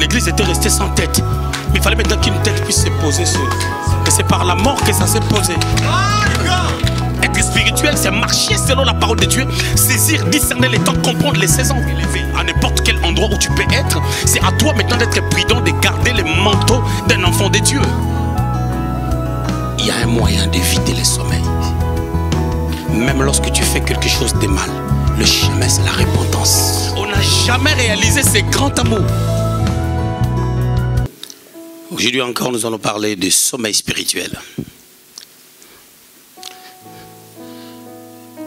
l'église était restée sans tête. Mais il fallait maintenant qu'une tête puisse se poser sur. Et c'est par la mort que ça s'est posé. Être spirituel, c'est marcher selon la parole de Dieu, saisir, discerner les temps, comprendre les saisons. À n'importe quel endroit où tu peux être, c'est à toi maintenant d'être prudent, de garder le manteau d'un enfant de Dieu. Il y a un moyen d'éviter le sommeil. Même lorsque tu fais quelque chose de mal, le chemin c'est la repentance. On n'a jamais réalisé ce grand amour. Aujourd'hui encore, nous allons parler de sommeil spirituel.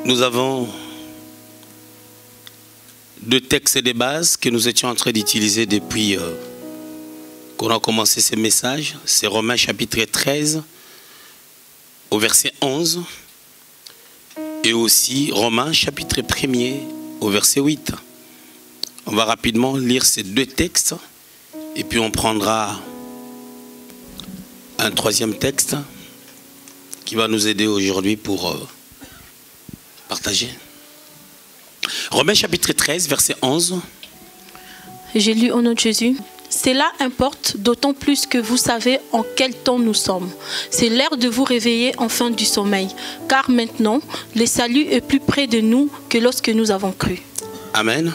Nous avons deux textes de base que nous étions en train d'utiliser depuis qu'on a commencé ce message. C'est Romains chapitre 13 au verset 11 et aussi Romains chapitre 1er au verset 8. On va rapidement lire ces deux textes et puis on prendra un troisième texte qui va nous aider aujourd'hui pour partager. Romains chapitre 13, verset 11. J'ai lu au nom de Jésus. Cela importe d'autant plus que vous savez en quel temps nous sommes. C'est l'heure de vous réveiller enfin du sommeil, car maintenant, le salut est plus près de nous que lorsque nous avons cru. Amen.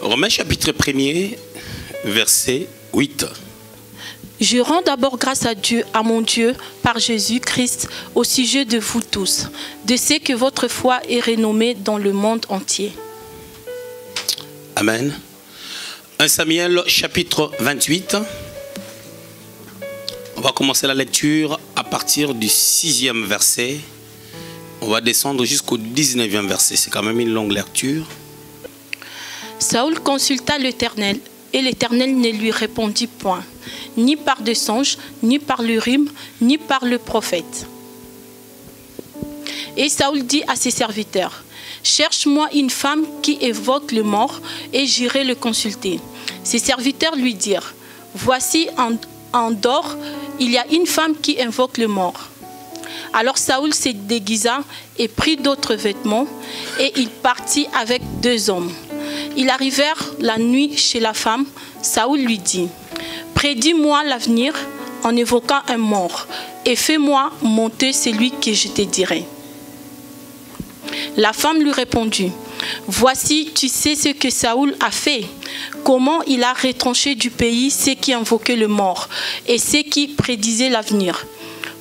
Romains chapitre 1er, verset 8. Je rends d'abord grâce à Dieu, à mon Dieu, par Jésus-Christ, au sujet de vous tous, de ce que votre foi est renommée dans le monde entier. Amen. 1 Samuel chapitre 28. On va commencer la lecture à partir du 6e verset. On va descendre jusqu'au 19e verset. C'est quand même une longue lecture. Saül consulta l'Éternel, et l'Éternel ne lui répondit point, ni par des songes, ni par l'Urim, ni par le prophète. Et Saül dit à ses serviteurs, « Cherche-moi une femme qui évoque le mort, et j'irai le consulter. » Ses serviteurs lui dirent, « Voici en dehors, il y a une femme qui invoque le mort. » Alors Saül se déguisa et prit d'autres vêtements, et il partit avec 2 hommes. Ils arrivèrent la nuit chez la femme. Saül lui dit, « Prédis-moi l'avenir en évoquant un mort, et fais-moi monter celui que je te dirai. » La femme lui répondit, « Voici, tu sais ce que Saül a fait, comment il a retranché du pays ceux qui invoquaient le mort et ceux qui prédisaient l'avenir.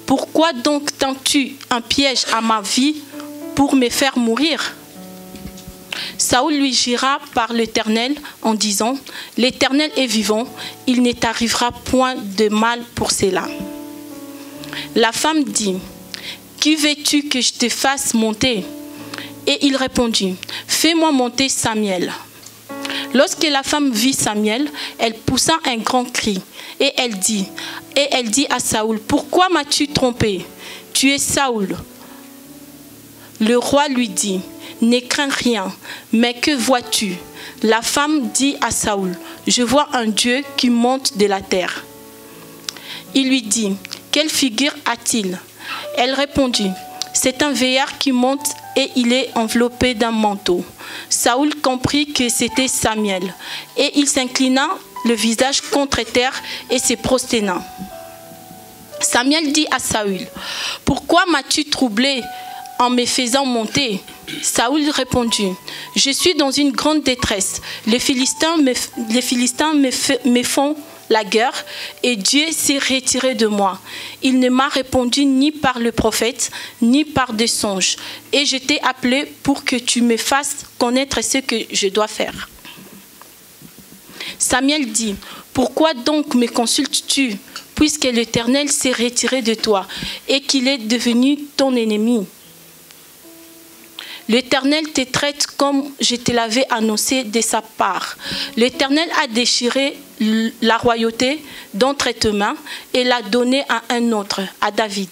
Pourquoi donc tends-tu un piège à ma vie pour me faire mourir ?» Saül lui jura par l'Éternel en disant, « L'Éternel est vivant, il ne t'arrivera point de mal pour cela. » La femme dit, « Qui veux-tu que je te fasse monter ?» Et il répondit, « Fais-moi monter Samuel. » Lorsque la femme vit Samuel, elle poussa un grand cri et elle dit à Saül, « Pourquoi m'as-tu trompé? Tu es Saül. » Le roi lui dit, « Ne crains rien, mais que vois-tu » La femme dit à Saül, « Je vois un Dieu qui monte de la terre. » Il lui dit, « Quelle figure a-t-il » Elle répondit, « C'est un vieillard qui monte et il est enveloppé d'un manteau. » Saül comprit que c'était Samuel et il s'inclina le visage contre terre et se prosterna. Samuel dit à Saül, « Pourquoi m'as-tu troublé en me faisant monter ?» Saül répondit, « Je suis dans une grande détresse. Les Philistins me font la guerre et Dieu s'est retiré de moi. Il ne m'a répondu ni par le prophète, ni par des songes. Et je t'ai appelé pour que tu me fasses connaître ce que je dois faire. » Samuel dit, « Pourquoi donc me consultes-tu, puisque l'Éternel s'est retiré de toi et qu'il est devenu ton ennemi ? L'Éternel te traite comme je te l'avais annoncé de sa part. L'Éternel a déchiré la royauté d'entre tes mains et l'a donnée à un autre, à David.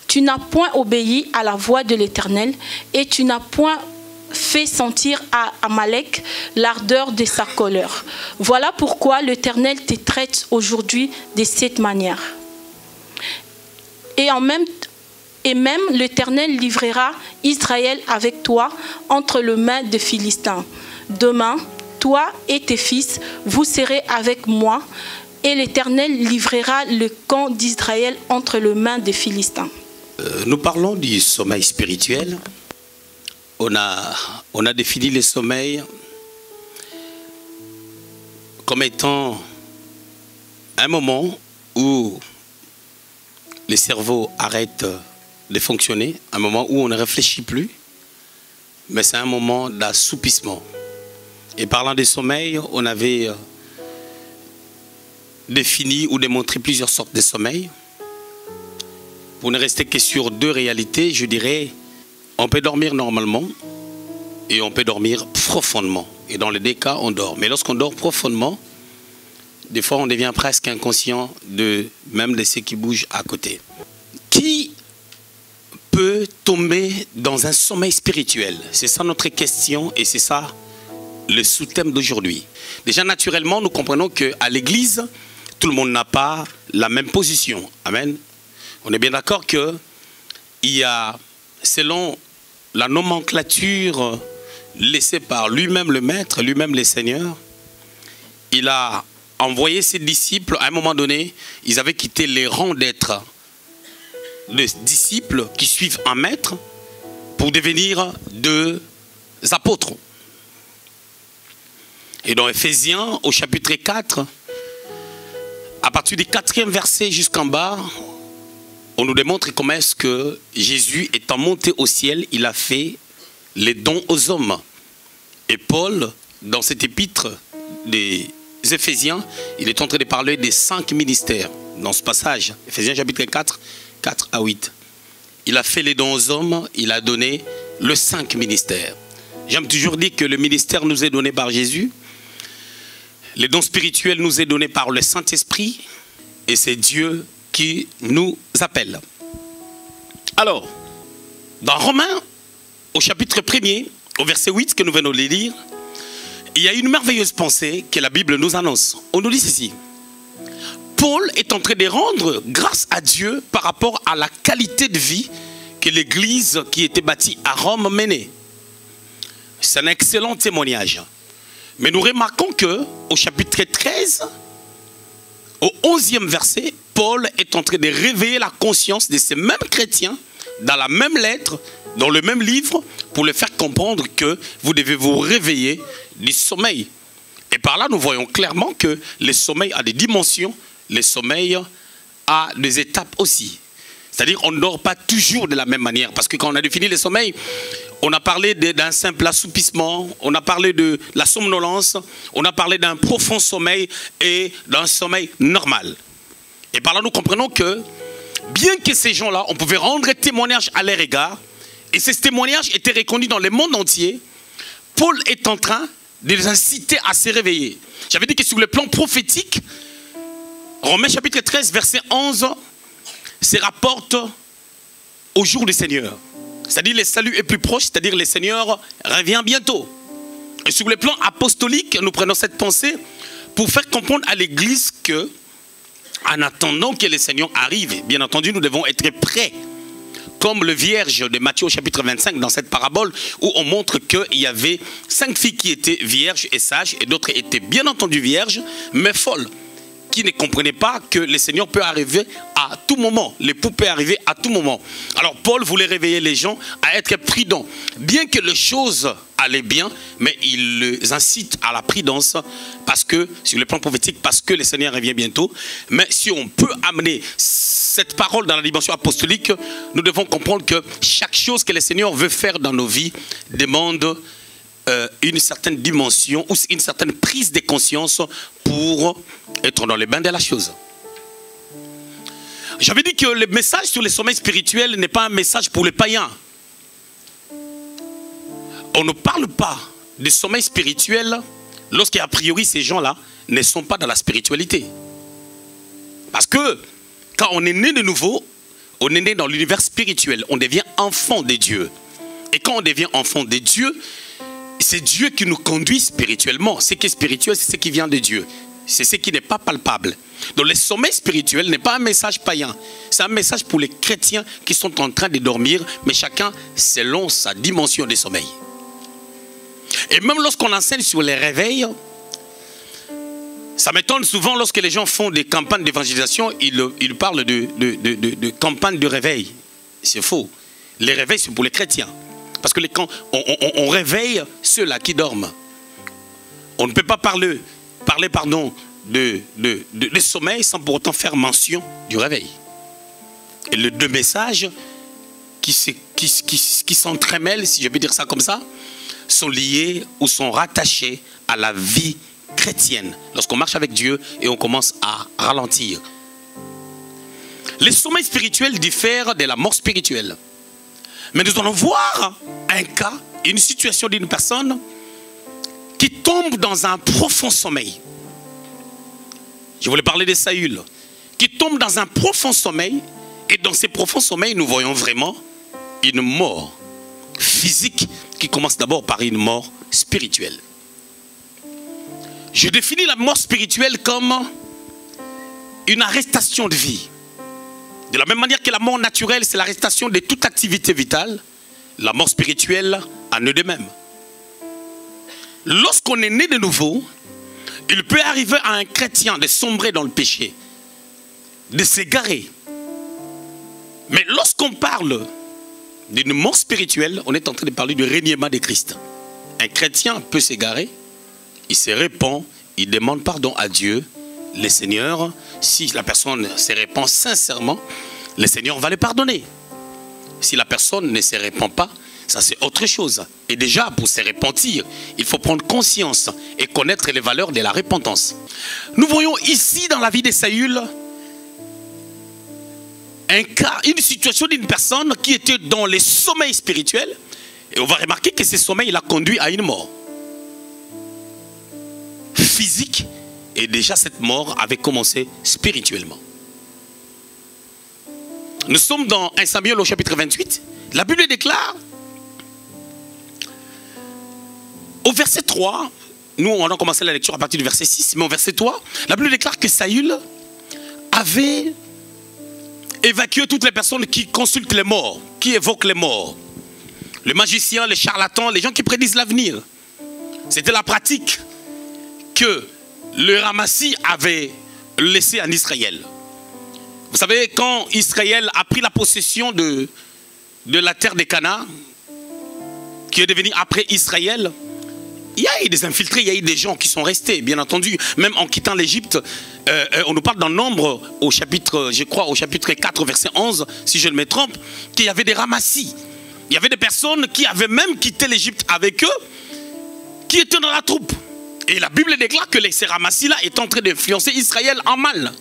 Tu n'as point obéi à la voix de l'Éternel et tu n'as point fait sentir à Amalek l'ardeur de sa colère. Voilà pourquoi l'Éternel te traite aujourd'hui de cette manière. Et même l'Éternel livrera Israël avec toi entre les mains des Philistins. Demain, toi et tes fils, vous serez avec moi, et l'Éternel livrera le camp d'Israël entre les mains des Philistins. Nous parlons du sommeil spirituel. On a défini le sommeil comme étant un moment où le cerveau arrête de fonctionner, un moment où on ne réfléchit plus, mais c'est un moment d'assoupissement. Et parlant de sommeil, on avait défini ou démontré plusieurs sortes de sommeil. Pour ne rester que sur deux réalités, je dirais, on peut dormir normalement et on peut dormir profondément. Et dans les deux cas, on dort. Mais lorsqu'on dort profondément, des fois, on devient presque inconscient même de ce qui bouge à côté. Qui peut tomber dans un sommeil spirituel? C'est ça notre question et c'est ça le sous-thème d'aujourd'hui. Déjà, naturellement, nous comprenons qu'à l'église, tout le monde n'a pas la même position. Amen. On est bien d'accord qu'il y a, selon la nomenclature laissée par lui-même le Maître, lui-même le Seigneur, il a envoyé ses disciples, à un moment donné, ils avaient quitté les rangs d'être des disciples qui suivent un maître pour devenir des apôtres. Et dans Ephésiens, au chapitre 4, à partir du 4e verset jusqu'en bas, on nous démontre comment est-ce que Jésus, étant monté au ciel, il a fait les dons aux hommes. Et Paul, dans cet épître des Éphésiens, il est en train de parler des 5 ministères. Dans ce passage, Éphésiens chapitre 4, 4 à 8. Il a fait les dons aux hommes, il a donné les 5 ministères. J'aime toujours dire que le ministère nous est donné par Jésus. Les dons spirituels nous est donné par le Saint-Esprit. Et c'est Dieu qui nous appelle. Alors, dans Romains, au chapitre 1er, au verset 8 que nous venons de lire, il y a une merveilleuse pensée que la Bible nous annonce. On nous dit ceci. Paul est en train de rendre grâce à Dieu par rapport à la qualité de vie que l'église qui était bâtie à Rome menait. C'est un excellent témoignage. Mais nous remarquons que au chapitre 13, au 11e verset, Paul est en train de réveiller la conscience de ces mêmes chrétiens dans la même lettre, dans le même livre, pour leur faire comprendre que vous devez vous réveiller du sommeil. Et par là, nous voyons clairement que le sommeil a des dimensions, le sommeil a des étapes aussi. C'est-à-dire qu'on ne dort pas toujours de la même manière. Parce que quand on a défini le sommeil, on a parlé d'un simple assoupissement, on a parlé de la somnolence, on a parlé d'un profond sommeil et d'un sommeil normal. Et par là, nous comprenons que, bien que ces gens-là, on pouvait rendre témoignage à leur égard, et ces témoignages étaient reconnus dans le monde entier, Paul est en train de les inciter à se réveiller. J'avais dit que sur le plan prophétique, Romains chapitre 13, verset 11, se rapporte au jour du Seigneur. C'est-à-dire le salut est plus proche, c'est-à-dire le Seigneur revient bientôt. Et sur le plan apostolique, nous prenons cette pensée pour faire comprendre à l'Église que, en attendant que le Seigneur arrive, bien entendu, nous devons être prêts. Comme le vierge de Matthieu au chapitre 25, dans cette parabole, où on montre qu'il y avait 5 filles qui étaient vierges et sages, et d'autres étaient bien entendu vierges, mais folles, qui ne comprenaient pas que le Seigneur peut arriver à tout moment. L'époux peut arriver à tout moment. Alors Paul voulait réveiller les gens à être prudents. Bien que les choses allaient bien, mais il les incite à la prudence, parce que, sur le plan prophétique, parce que le Seigneur revient bientôt. Mais si on peut amener cette parole dans la dimension apostolique, nous devons comprendre que chaque chose que le Seigneur veut faire dans nos vies demande une certaine dimension ou une certaine prise de conscience pour être dans les bains de la chose. J'avais dit que le message sur le sommeil spirituel n'est pas un message pour les païens. On ne parle pas de sommeil spirituel lorsqu'a priori ces gens-là ne sont pas dans la spiritualité. Parce que quand on est né de nouveau, on est né dans l'univers spirituel, on devient enfant de Dieu. Et quand on devient enfant de Dieu, c'est Dieu qui nous conduit spirituellement. Ce qui est spirituel, c'est ce qui vient de Dieu. C'est ce qui n'est pas palpable. Donc le sommeil spirituel n'est pas un message païen. C'est un message pour les chrétiens qui sont en train de dormir, mais chacun selon sa dimension de sommeil. Et même lorsqu'on enseigne sur les réveils, ça m'étonne souvent lorsque les gens font des campagnes d'évangélisation, ils parlent de campagnes de réveil. C'est faux. Les réveils, c'est pour les chrétiens. Parce que on réveille ceux-là qui dorment. On ne peut pas parler de sommeil sans pour autant faire mention du réveil. Et les deux messages qui s'entremêlent, si je peux dire ça comme ça, sont liés ou sont rattachés à la vie chrétienne. Lorsqu'on marche avec Dieu et on commence à ralentir. Les sommeils spirituels diffèrent de la mort spirituelle. Mais nous allons voir un cas, une situation d'une personne qui tombe dans un profond sommeil. Je voulais parler de Saül, qui tombe dans un profond sommeil. Et dans ces profonds sommeils, nous voyons vraiment une mort physique qui commence d'abord par une mort spirituelle. Je définis la mort spirituelle comme une arrestation de vie. De la même manière que la mort naturelle, c'est l'arrestation de toute activité vitale, la mort spirituelle en est de même. Lorsqu'on est né de nouveau, il peut arriver à un chrétien de sombrer dans le péché, de s'égarer. Mais lorsqu'on parle d'une mort spirituelle, on est en train de parler du régnement de Christ. Un chrétien peut s'égarer, il se répand, il demande pardon à Dieu, le Seigneur. Si la personne se répand sincèrement, le Seigneur va le pardonner. Si la personne ne se répand pas, ça c'est autre chose. Et déjà, pour se repentir, il faut prendre conscience et connaître les valeurs de la repentance. Nous voyons ici dans la vie de Saül un cas, une situation d'une personne qui était dans les sommeils spirituels. Et on va remarquer que ce sommeil l'a conduit à une mort physique. Et déjà cette mort avait commencé spirituellement. Nous sommes dans 1 Samuel au chapitre 28. La Bible déclare, au verset 3, nous on a commencé la lecture à partir du verset 6, mais au verset 3, la Bible déclare que Saül avait évacué toutes les personnes qui consultent les morts, qui évoquent les morts. Les magiciens, les charlatans, les gens qui prédisent l'avenir. C'était la pratique que le Ramassi avait laissée en Israël. Vous savez, quand Israël a pris la possession de la terre de Canaan, qui est devenue après Israël, il y a eu des infiltrés, il y a eu des gens qui sont restés, bien entendu. Même en quittant l'Égypte, on nous parle dans Nombre, au chapitre, je crois, au chapitre 4, verset 11, si je ne me trompe, qu'il y avait des ramassis. Il y avait des personnes qui avaient même quitté l'Égypte avec eux, qui étaient dans la troupe. Et la Bible déclare que ces ramassis-là étaient en train d'influencer Israël en mal.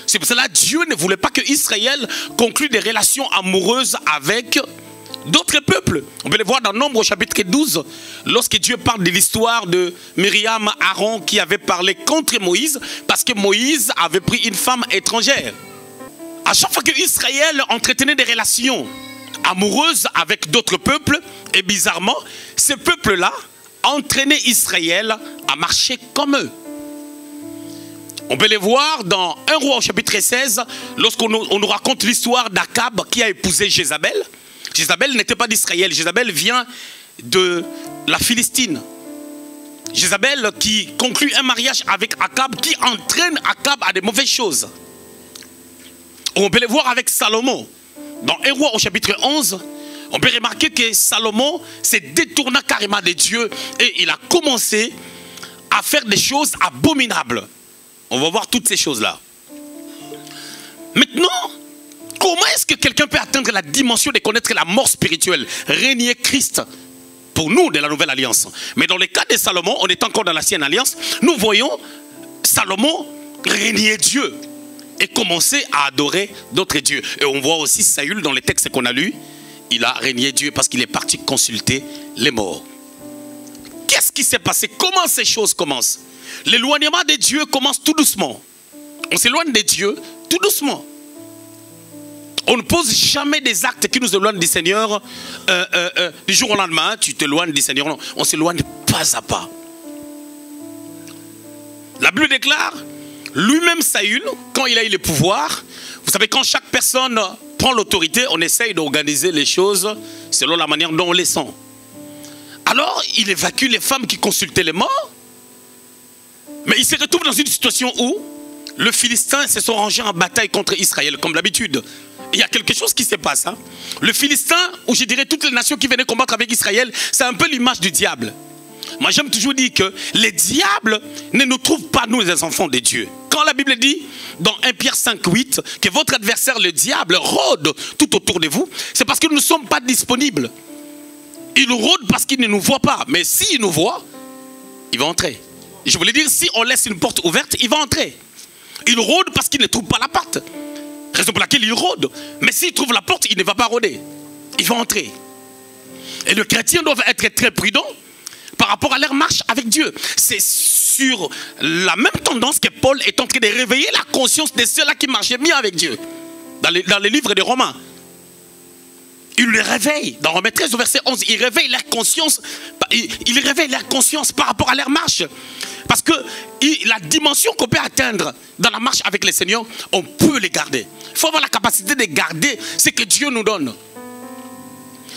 C'est pour cela que Dieu ne voulait pas que Israël conclue des relations amoureuses avec d'autres peuples. On peut le voir dans Nombre au chapitre 12, lorsque Dieu parle de l'histoire de Myriam, Aaron qui avait parlé contre Moïse parce que Moïse avait pris une femme étrangère. À chaque fois que Israël entretenait des relations amoureuses avec d'autres peuples, et bizarrement, ces peuples-là entraînaient Israël à marcher comme eux. On peut les voir dans 1 Roi au chapitre 16, lorsqu'on nous raconte l'histoire d'Akab qui a épousé Jézabel. Jézabel n'était pas d'Israël, Jézabel vient de la Philistine. Jézabel qui conclut un mariage avec Akab, qui entraîne Akab à de mauvaises choses. On peut les voir avec Salomon. Dans 1 Roi au chapitre 11, on peut remarquer que Salomon s'est détourné carrément de Dieu et il a commencé à faire des choses abominables. On va voir toutes ces choses-là. Maintenant, comment est-ce que quelqu'un peut atteindre la dimension de connaître la mort spirituelle, régner Christ pour nous de la nouvelle alliance? Mais dans le cas de Salomon, on est encore dans l'ancienne alliance, nous voyons Salomon régner Dieu et commencer à adorer d'autres dieux. Et on voit aussi Saül dans les textes qu'on a lus, il a régné Dieu parce qu'il est parti consulter les morts. Qu'est-ce qui s'est passé? Comment ces choses commencent? L'éloignement de Dieu commence tout doucement. On s'éloigne de Dieu tout doucement. On ne pose jamais des actes qui nous éloignent du Seigneur du jour au lendemain. Tu t'éloignes du Seigneur. Non, on s'éloigne pas à pas. La Bible déclare, lui-même Saül, quand il a eu le pouvoir, vous savez, quand chaque personne prend l'autorité, on essaye d'organiser les choses selon la manière dont on les sent. Alors, il évacue les femmes qui consultaient les morts. Mais il se retrouve dans une situation où les Philistins se sont rangés en bataille contre Israël, comme d'habitude. Il y a quelque chose qui se passe. Hein? Le Philistin, ou je dirais toutes les nations qui venaient combattre avec Israël, c'est un peu l'image du diable. Moi, j'aime toujours dire que les diables ne nous trouvent pas, nous, les enfants de Dieu. Quand la Bible dit, dans 1 Pierre 5, 8, que votre adversaire, le diable, rôde tout autour de vous, c'est parce que nous ne sommes pas disponibles. Il rôde parce qu'il ne nous voit pas. Mais s'il nous voit, il va entrer. Je voulais dire, si on laisse une porte ouverte, il va entrer. Il rôde parce qu'il ne trouve pas la porte. Raison pour laquelle il rôde. Mais s'il trouve la porte, il ne va pas rôder. Il va entrer. Et le chrétien doit être très prudent par rapport à leur marche avec Dieu. C'est sur la même tendance que Paul est en train de réveiller la conscience de ceux-là qui marchaient bien avec Dieu. Dans les livres des Romains. Il les réveille. Dans Romains 13 au verset 11, il réveille leur conscience. Il réveille leur conscience par rapport à leur marche. Parce que la dimension qu'on peut atteindre dans la marche avec le Seigneur, on peut les garder. Il faut avoir la capacité de garder ce que Dieu nous donne.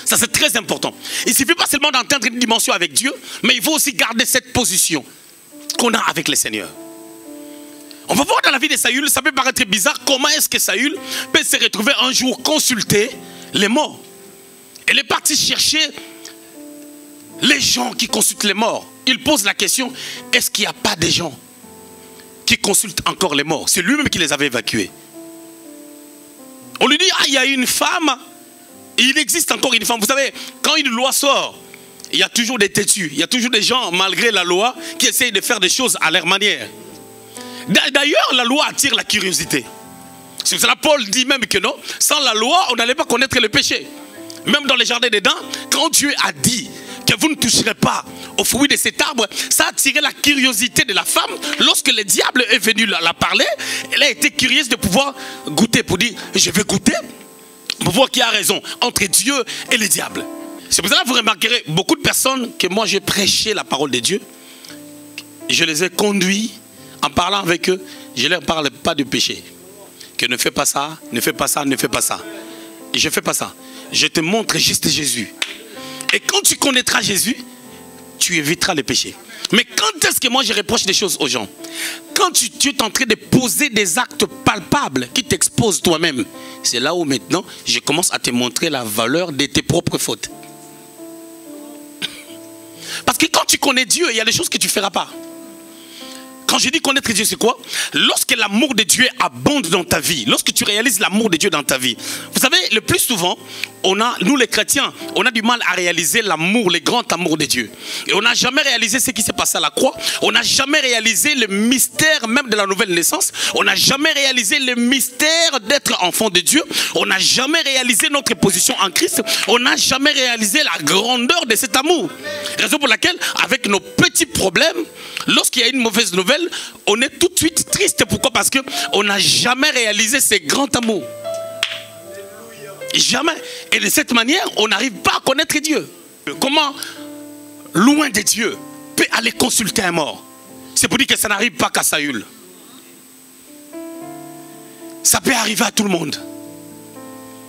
Ça, c'est très important. Il ne suffit pas seulement d'atteindre une dimension avec Dieu, mais il faut aussi garder cette position qu'on a avec le Seigneur. On va voir dans la vie de Saül, ça peut paraître bizarre, comment est-ce que Saül peut se retrouver un jour consulter les morts. Il est parti chercher les gens qui consultent les morts. Il pose la question, est-ce qu'il n'y a pas des gens qui consultent encore les morts? C'est lui-même qui les avait évacués. On lui dit, ah, il y a une femme, et il existe encore une femme. Vous savez, quand une loi sort, il y a toujours des têtus, il y a toujours des gens, malgré la loi, qui essayent de faire des choses à leur manière. D'ailleurs, la loi attire la curiosité. C'est pour cela que Paul dit même que non, sans la loi, on n'allait pas connaître le péché. Même dans les jardins d'Éden, quand Dieu a dit que vous ne toucherez pas au fruit de cet arbre, ça a attiré la curiosité de la femme. Lorsque le diable est venu la parler, elle a été curieuse de pouvoir goûter, pour dire, je vais goûter, pour voir qui a raison entre Dieu et le diable. C'est pour cela que vous remarquerez beaucoup de personnes que moi j'ai prêché la parole de Dieu. Je les ai conduits en parlant avec eux, je ne leur parle pas de péché. Que ne fais pas ça, ne fais pas ça, ne fais pas ça. Et je ne fais pas ça. Je te montre juste Jésus. Et quand tu connaîtras Jésus, tu éviteras les péchés. Mais quand est-ce que moi je reproche des choses aux gens? Quand tu es en train de poser des actes palpables qui t'exposent toi-même, c'est là où maintenant je commence à te montrer la valeur de tes propres fautes. Parce que quand tu connais Dieu, il y a des choses que tu ne feras pas. Quand je dis connaître Dieu, c'est quoi? Lorsque l'amour de Dieu abonde dans ta vie, lorsque tu réalises l'amour de Dieu dans ta vie. Vous savez, le plus souvent, nous les chrétiens, on a du mal à réaliser l'amour, le grand amour de Dieu. Et on n'a jamais réalisé ce qui s'est passé à la croix. On n'a jamais réalisé le mystère même de la nouvelle naissance. On n'a jamais réalisé le mystère d'être enfant de Dieu. On n'a jamais réalisé notre position en Christ. On n'a jamais réalisé la grandeur de cet amour. Raison pour laquelle, avec nos petits problèmes, lorsqu'il y a une mauvaise nouvelle, on est tout de suite triste. Pourquoi? Parce qu'on n'a jamais réalisé ce grand amour. Jamais. Et de cette manière, on n'arrive pas à connaître Dieu. Comment, loin de Dieu, peut aller consulter un mort? C'est pour dire que ça n'arrive pas qu'à Saül. Ça peut arriver à tout le monde.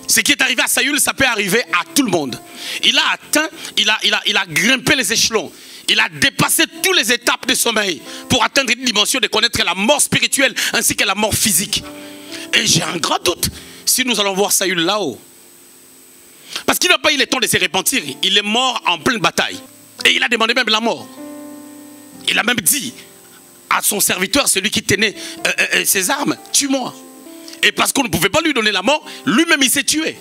Ce qui est arrivé à Saül, ça peut arriver à tout le monde. Il a atteint, il a grimpé les échelons. Il a dépassé toutes les étapes de sommeil pour atteindre une dimension de connaître la mort spirituelle ainsi que la mort physique. Et j'ai un grand doute si nous allons voir Saül là-haut. Parce qu'il n'a pas eu le temps de se repentir. Il est mort en pleine bataille. Et il a demandé même la mort. Il a même dit à son serviteur, celui qui tenait ses armes, tue-moi. Et parce qu'on ne pouvait pas lui donner la mort, lui-même il s'est tué.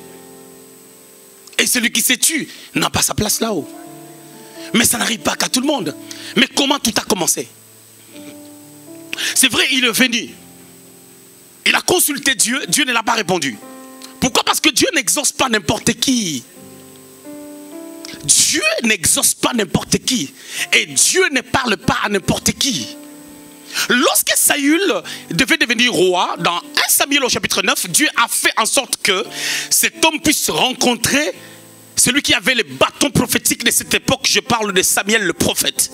Et celui qui s'est tué n'a pas sa place là-haut. Mais ça n'arrive pas qu'à tout le monde. Mais comment tout a commencé? C'est vrai, il est venu. Il a consulté Dieu, Dieu ne l'a pas répondu. Pourquoi? Parce que Dieu n'exauce pas n'importe qui. Dieu n'exauce pas n'importe qui. Et Dieu ne parle pas à n'importe qui. Lorsque Saül devait devenir roi, dans 1 Samuel au chapitre 9, Dieu a fait en sorte que cet homme puisse rencontrer celui qui avait le bâton prophétique de cette époque. Je parle de Samuel le prophète.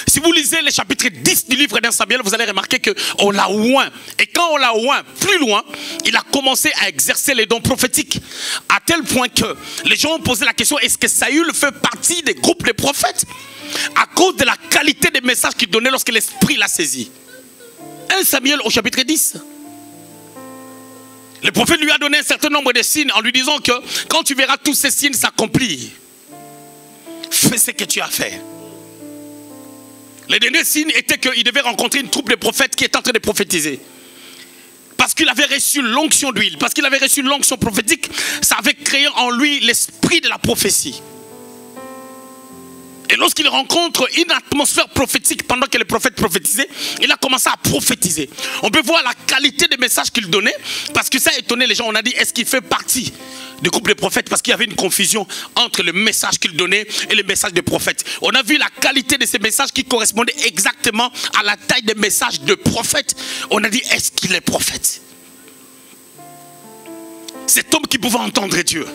Si vous lisez les chapitres 10 du livre d'Un Samuel, vous allez remarquer qu'on l'a oint. Et quand on l'a oint plus loin, il a commencé à exercer les dons prophétiques. À tel point que les gens ont posé la question, est-ce que Saül fait partie des groupes de prophètes? À cause de la qualité des messages qu'il donnait lorsque l'Esprit l'a saisi. 1 Samuel au chapitre 10. Le prophète lui a donné un certain nombre de signes en lui disant que quand tu verras tous ces signes s'accomplir, fais ce que tu as fait. Le dernier signe était qu'il devait rencontrer une troupe de prophètes qui est en train de prophétiser. Parce qu'il avait reçu l'onction d'huile, parce qu'il avait reçu l'onction prophétique, ça avait créé en lui l'esprit de la prophétie. Et lorsqu'il rencontre une atmosphère prophétique pendant que les prophètes prophétisaient, il a commencé à prophétiser. On peut voir la qualité des messages qu'il donnait, parce que ça a étonné les gens. On a dit, est-ce qu'il fait partie du groupe des prophètes? Parce qu'il y avait une confusion entre le message qu'il donnait et le message des prophètes. On a vu la qualité de ces messages qui correspondaient exactement à la taille des messages de prophètes. On a dit, est-ce qu'il est prophète? Cet homme qui pouvait entendre Dieu.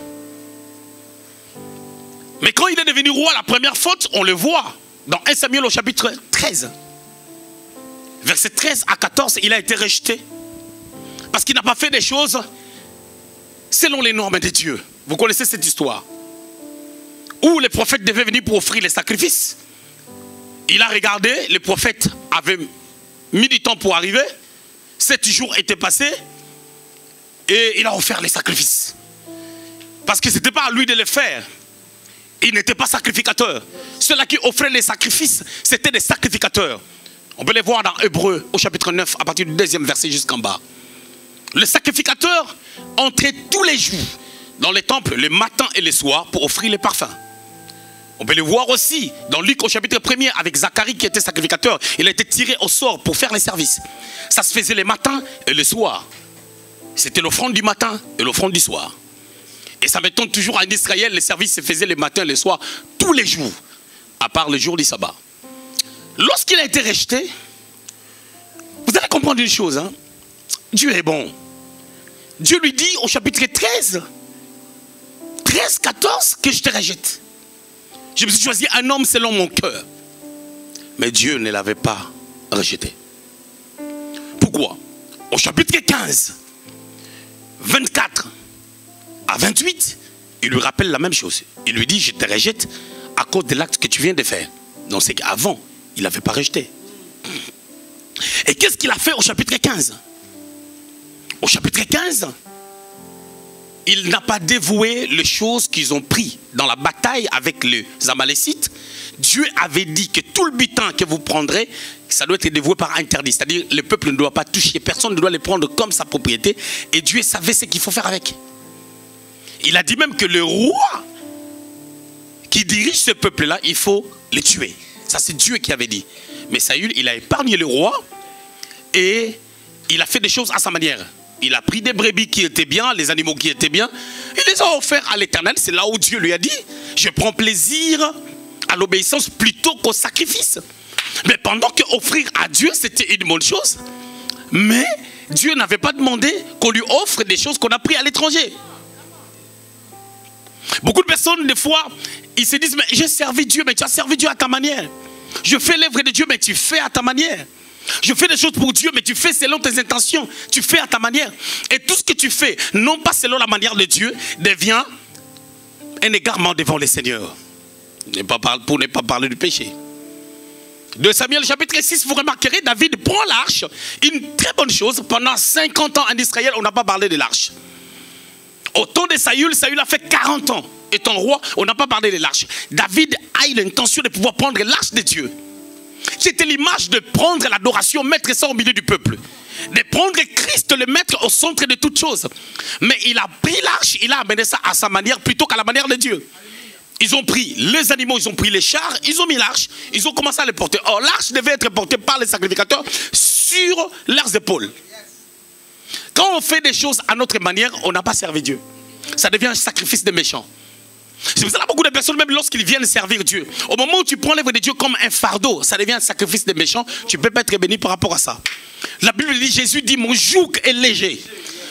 Mais quand il est devenu roi, la première faute, on le voit dans 1 Samuel au chapitre 13. Verset 13 à 14, il a été rejeté. Parce qu'il n'a pas fait des choses selon les normes de Dieu. Vous connaissez cette histoire. Où les prophètes devaient venir pour offrir les sacrifices. Il a regardé, les prophètes avaient mis du temps pour arriver. 7 jours étaient passés. Et il a offert les sacrifices. Parce que ce n'était pas à lui de les faire. Il n'était pas sacrificateur. Ceux-là qui offraient les sacrifices, c'était des sacrificateurs. On peut les voir dans Hébreux au chapitre 9, à partir du 2e verset jusqu'en bas. Le sacrificateur entrait tous les jours dans les temples, le matin et le soir, pour offrir les parfums. On peut le voir aussi dans Luc au chapitre 1er avec Zacharie qui était sacrificateur. Il a été tiré au sort pour faire les services. Ça se faisait le matin et le soir. C'était l'offrande du matin et l'offrande du soir. Et ça m'étonne toujours, en Israël, les services se faisaient le matin et le soir, tous les jours, à part le jour du sabbat. Lorsqu'il a été rejeté, vous allez comprendre une chose, hein? Dieu est bon. Dieu lui dit au chapitre 13, 14, que je te rejette. Je me suis choisi un homme selon mon cœur. Mais Dieu ne l'avait pas rejeté. Pourquoi? Au chapitre 15, 24 à 28, il lui rappelle la même chose. Il lui dit, je te rejette à cause de l'acte que tu viens de faire. Donc c'est qu'avant, il n'avait pas rejeté. Et qu'est-ce qu'il a fait au chapitre 15? Au chapitre 15, il n'a pas dévoué les choses qu'ils ont pris dans la bataille avec les Amalécites. Dieu avait dit que tout le butin que vous prendrez, ça doit être dévoué par interdit. C'est-à-dire le peuple ne doit pas toucher, personne ne doit les prendre comme sa propriété. Et Dieu savait ce qu'il faut faire avec. Il a dit même que le roi qui dirige ce peuple-là, il faut les tuer. Ça, c'est Dieu qui avait dit. Mais Saül, il a épargné le roi et il a fait des choses à sa manière. Il a pris des brebis qui étaient bien, les animaux qui étaient bien. Il les a offerts à l'Éternel. C'est là où Dieu lui a dit, je prends plaisir à l'obéissance plutôt qu'au sacrifice. Mais pendant qu'offrir à Dieu, c'était une bonne chose. Mais Dieu n'avait pas demandé qu'on lui offre des choses qu'on a prises à l'étranger. Beaucoup de personnes, des fois, ils se disent, mais j'ai servi Dieu, mais tu as servi Dieu à ta manière. Je fais l'œuvre de Dieu, mais tu fais à ta manière. Je fais des choses pour Dieu, mais tu fais selon tes intentions. Tu fais à ta manière. Et tout ce que tu fais, non pas selon la manière de Dieu, devient un égarement devant le Seigneur. Pour ne pas parler du péché. 2 Samuel chapitre 6, vous remarquerez, David prend l'arche. Une très bonne chose, pendant 50 ans en Israël, on n'a pas parlé de l'arche. Au temps de Saül, Saül a fait 40 ans. Étant roi, on n'a pas parlé de l'arche. David a eu l'intention de pouvoir prendre l'arche de Dieu. C'était l'image de prendre l'adoration, mettre ça au milieu du peuple. De prendre Christ, le mettre au centre de toutes choses. Mais il a pris l'arche, il a amené ça à sa manière plutôt qu'à la manière de Dieu. Ils ont pris les animaux, ils ont pris les chars, ils ont mis l'arche, ils ont commencé à les porter. Or, l'arche devait être portée par les sacrificateurs sur leurs épaules. Quand on fait des choses à notre manière, on n'a pas servi Dieu. Ça devient un sacrifice des méchants. C'est pour ça que beaucoup de personnes, même lorsqu'ils viennent servir Dieu, au moment où tu prends l'œuvre de Dieu comme un fardeau, ça devient un sacrifice des méchants, tu ne peux pas être béni par rapport à ça. La Bible dit, Jésus dit, mon joug est léger.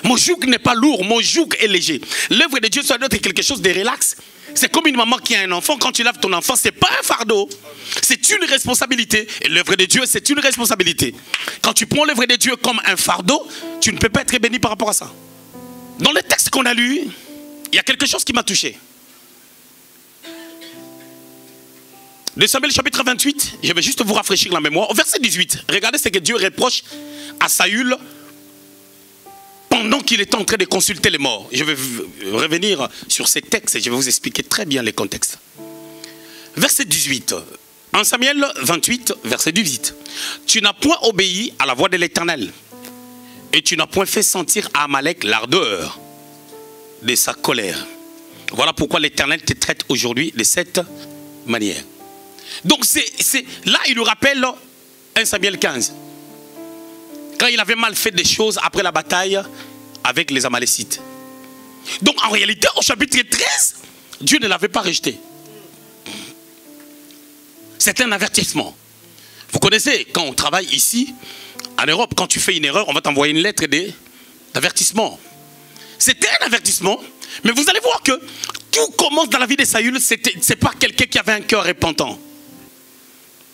Mon joug n'est pas lourd, mon joug est léger. L'œuvre de Dieu, ça doit être quelque chose de relax. C'est comme une maman qui a un enfant. Quand tu laves ton enfant, ce n'est pas un fardeau. C'est une responsabilité. Et l'œuvre de Dieu, c'est une responsabilité. Quand tu prends l'œuvre de Dieu comme un fardeau, tu ne peux pas être béni par rapport à ça. Dans le texte qu'on a lu, il y a quelque chose qui m'a touché. De Samuel chapitre 28, je vais juste vous rafraîchir la mémoire. Au verset 18, regardez ce que Dieu reproche à Saül pendant qu'il est en train de consulter les morts. Je vais revenir sur ces textes et je vais vous expliquer très bien les contextes. Verset 18. En Samuel 28, verset 18. Tu n'as point obéi à la voix de l'Éternel et tu n'as point fait sentir à Amalek l'ardeur de sa colère. Voilà pourquoi l'Éternel te traite aujourd'hui de cette manière. Donc là, il nous rappelle 1 Samuel 15. Quand il avait mal fait des choses après la bataille avec les Amalécites. Donc en réalité, au chapitre 13, Dieu ne l'avait pas rejeté. C'est un avertissement. Vous connaissez, quand on travaille ici, en Europe, quand tu fais une erreur, on va t'envoyer une lettre d'avertissement. C'était un avertissement, mais vous allez voir que tout commence dans la vie de Saül, ce n'est pas quelqu'un qui avait un cœur repentant.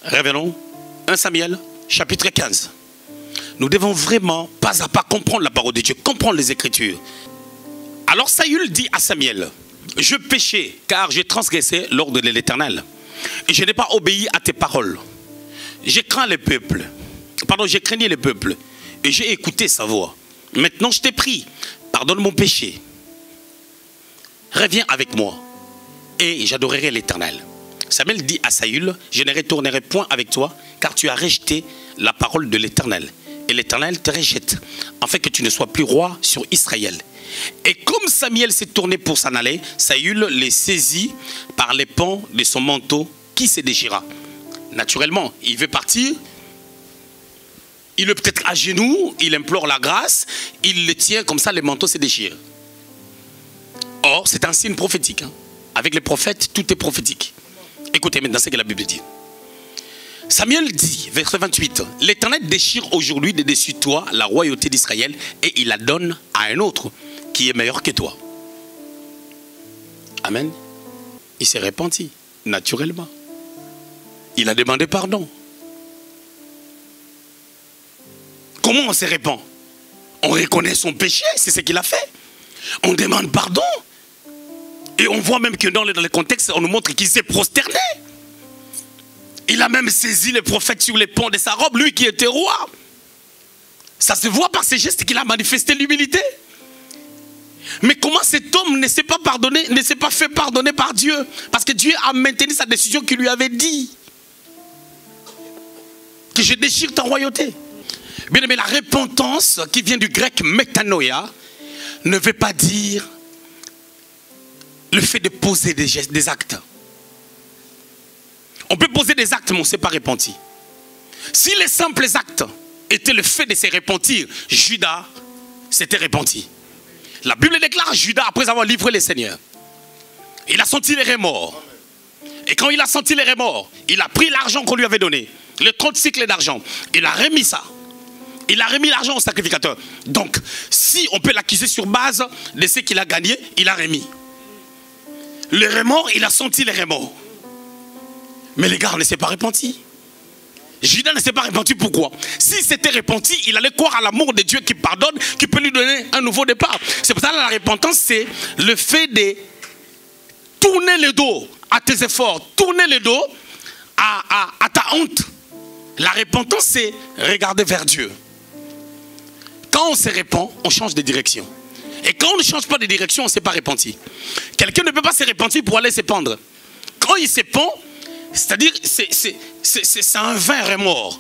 Revenons, 1 Samuel, chapitre 15. Nous devons vraiment, pas à pas, comprendre la parole de Dieu, comprendre les Écritures. Alors Saül dit à Samuel, je péchais, car j'ai transgressé l'ordre de l'Éternel. Et je n'ai pas obéi à tes paroles. J'ai craint le peuple. Pardon, j'ai craigné le peuple. Et j'ai écouté sa voix. Maintenant, je t'ai pris. Pardonne mon péché. Reviens avec moi. Et j'adorerai l'Éternel. Samuel dit à Saül, je ne retournerai point avec toi, car tu as rejeté la parole de l'Éternel. Et l'Éternel te rejette, afin que tu ne sois plus roi sur Israël. Et comme Samuel s'est tourné pour s'en aller, Saül les saisit par les pans de son manteau qui se déchira. Naturellement, il veut partir. Il est peut-être à genoux, il implore la grâce, il le tient comme ça, le manteau se déchire. Or, c'est un signe prophétique. Hein. Avec les prophètes, tout est prophétique. Écoutez maintenant ce que la Bible dit. Samuel dit, verset 28, l'Éternel déchire aujourd'hui de dessus toi la royauté d'Israël et il la donne à un autre qui est meilleur que toi. Amen. Il s'est repenti, naturellement. Il a demandé pardon. Comment on se répand? On reconnaît son péché, c'est ce qu'il a fait. On demande pardon. Et on voit même que dans le contexte, on nous montre qu'il s'est prosterné. Il a même saisi les prophètes sur les ponts de sa robe, lui qui était roi. Ça se voit par ses gestes qu'il a manifesté l'humilité. Mais comment cet homme ne s'est pas pardonné, ne s'est pas fait pardonner par Dieu? Parce que Dieu a maintenu sa décision qu'il lui avait dit. Que je déchire ta royauté. Bien aimé, la repentance qui vient du grec metanoia ne veut pas dire le fait de poser des gestes, des actes. On peut poser des actes, mais on ne s'est pas repenti. Si les simples actes étaient le fait de se repentir, Judas s'était repenti. La Bible déclare Judas, après avoir livré les seigneurs, il a senti les remords. Et quand il a senti les remords, il a pris l'argent qu'on lui avait donné, les 30 cycles d'argent, il a remis ça. Il a remis l'argent au sacrificateur. Donc, si on peut l'accuser sur base de ce qu'il a gagné, il a remis. Les remords, il a senti les remords. Mais les gars, on ne s'est pas repenti. Judas ne s'est pas repenti, pourquoi? S'il s'était repenti, il allait croire à l'amour de Dieu qui pardonne, qui peut lui donner un nouveau départ. C'est pour ça que la repentance, c'est le fait de tourner le dos à tes efforts, tourner le dos à ta honte. La repentance, c'est regarder vers Dieu. Quand on se repent, on change de direction. Et quand on ne change pas de direction, on ne s'est pas repenti. Quelqu'un ne peut pas se repentir pour aller se pendre. Quand il se pend, c'est-à-dire, c'est un vain remords.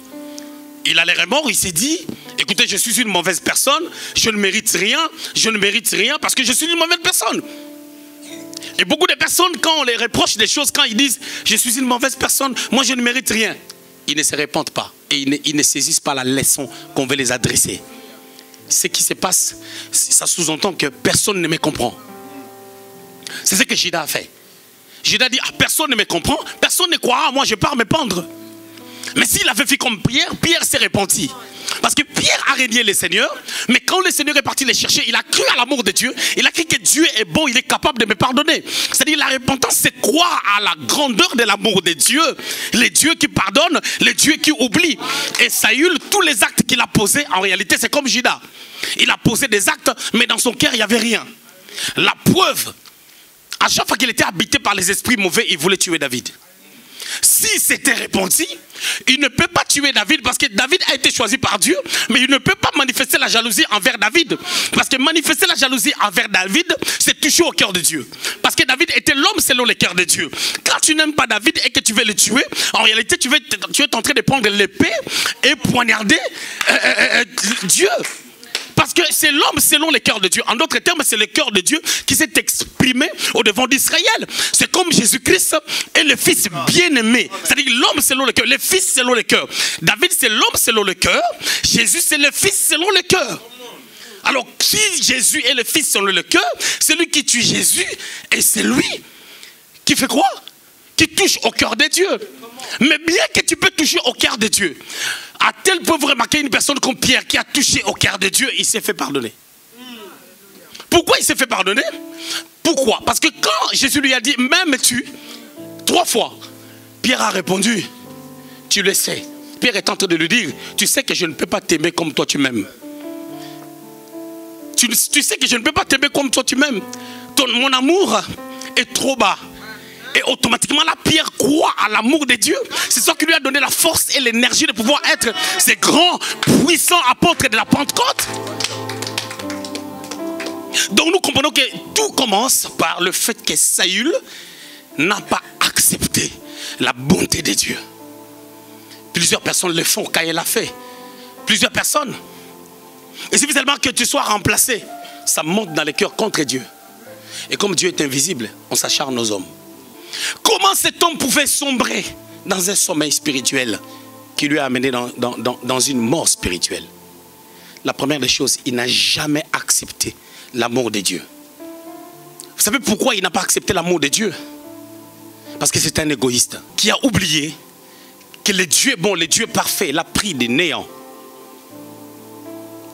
Il a les remords, il s'est dit, écoutez, je suis une mauvaise personne, je ne mérite rien parce que je suis une mauvaise personne. Et beaucoup de personnes, quand on les reproche des choses, quand ils disent, je suis une mauvaise personne, moi je ne mérite rien, ils ne se repentent pas et ils ne saisissent pas la leçon qu'on veut les adresser. Ce qui se passe, ça sous-entend que personne ne me comprend. C'est ce que Judas a fait. Judas dit, ah, personne ne me comprend, personne ne croira, moi je pars me pendre. Mais s'il avait fait comme Pierre, Pierre s'est repenti. Parce Parce que Pierre a régné le Seigneur, mais quand le Seigneur est parti les chercher, il a cru à l'amour de Dieu, il a cru que Dieu est bon, il est capable de me pardonner. C'est-à-dire la repentance, c'est croire à la grandeur de l'amour de Dieu, le Dieu qui pardonne, le Dieu qui oublie. Et Saül, tous les actes qu'il a posés, en réalité, c'est comme Judas. Il a posé des actes, mais dans son cœur, il n'y avait rien. La preuve, à chaque fois qu'il était habité par les esprits mauvais, il voulait tuer David. Si c'était repenti, il ne peut pas tuer David parce que David a été choisi par Dieu, mais il ne peut pas manifester la jalousie envers David. Parce que manifester la jalousie envers David, c'est toucher au cœur de Dieu. Parce que David était l'homme selon le cœur de Dieu. Quand tu n'aimes pas David et que tu veux le tuer, en réalité tu es en train de prendre l'épée et poignarder Dieu. Parce que c'est l'homme selon le cœur de Dieu. En d'autres termes, c'est le cœur de Dieu qui s'est exprimé au devant d'Israël. C'est comme Jésus-Christ est le fils bien-aimé. C'est-à-dire l'homme selon le cœur, le fils selon le cœur. David, c'est l'homme selon le cœur. Jésus, c'est le fils selon le cœur. Alors, si Jésus est le fils selon le cœur, c'est lui qui tue Jésus et c'est lui qui fait quoi? Qui touche au cœur de Dieu. Mais bien que tu peux toucher au cœur de Dieu, à tel point vous remarquez une personne comme Pierre qui a touché au cœur de Dieu, il s'est fait pardonner. Pourquoi il s'est fait pardonner? Pourquoi? Parce que quand Jésus lui a dit, m'aimes-tu? 3 fois, Pierre a répondu, tu le sais. Pierre est en train de lui dire, tu sais que je ne peux pas t'aimer comme toi tu m'aimes. Tu sais que je ne peux pas t'aimer comme toi tu m'aimes. Mon amour est trop bas. Et automatiquement, la Pierre croit à l'amour de Dieu. C'est ça qui lui a donné la force et l'énergie de pouvoir être ces grands, puissants apôtres de la Pentecôte. Donc nous comprenons que tout commence par le fait que Saül n'a pas accepté la bonté de Dieu. Plusieurs personnes le font, Caïn l'a fait. Plusieurs personnes. Et c'est seulement que tu sois remplacé, ça monte dans les cœurs contre Dieu. Et comme Dieu est invisible, on s'acharne aux hommes. Comment cet homme pouvait sombrer dans un sommeil spirituel qui lui a amené dans une mort spirituelle? La première des choses, il n'a jamais accepté l'amour de Dieu. Vous savez pourquoi il n'a pas accepté l'amour de Dieu? Parce que c'est un égoïste qui a oublié que le Dieu bon, le Dieu parfait, l'a pris des néants.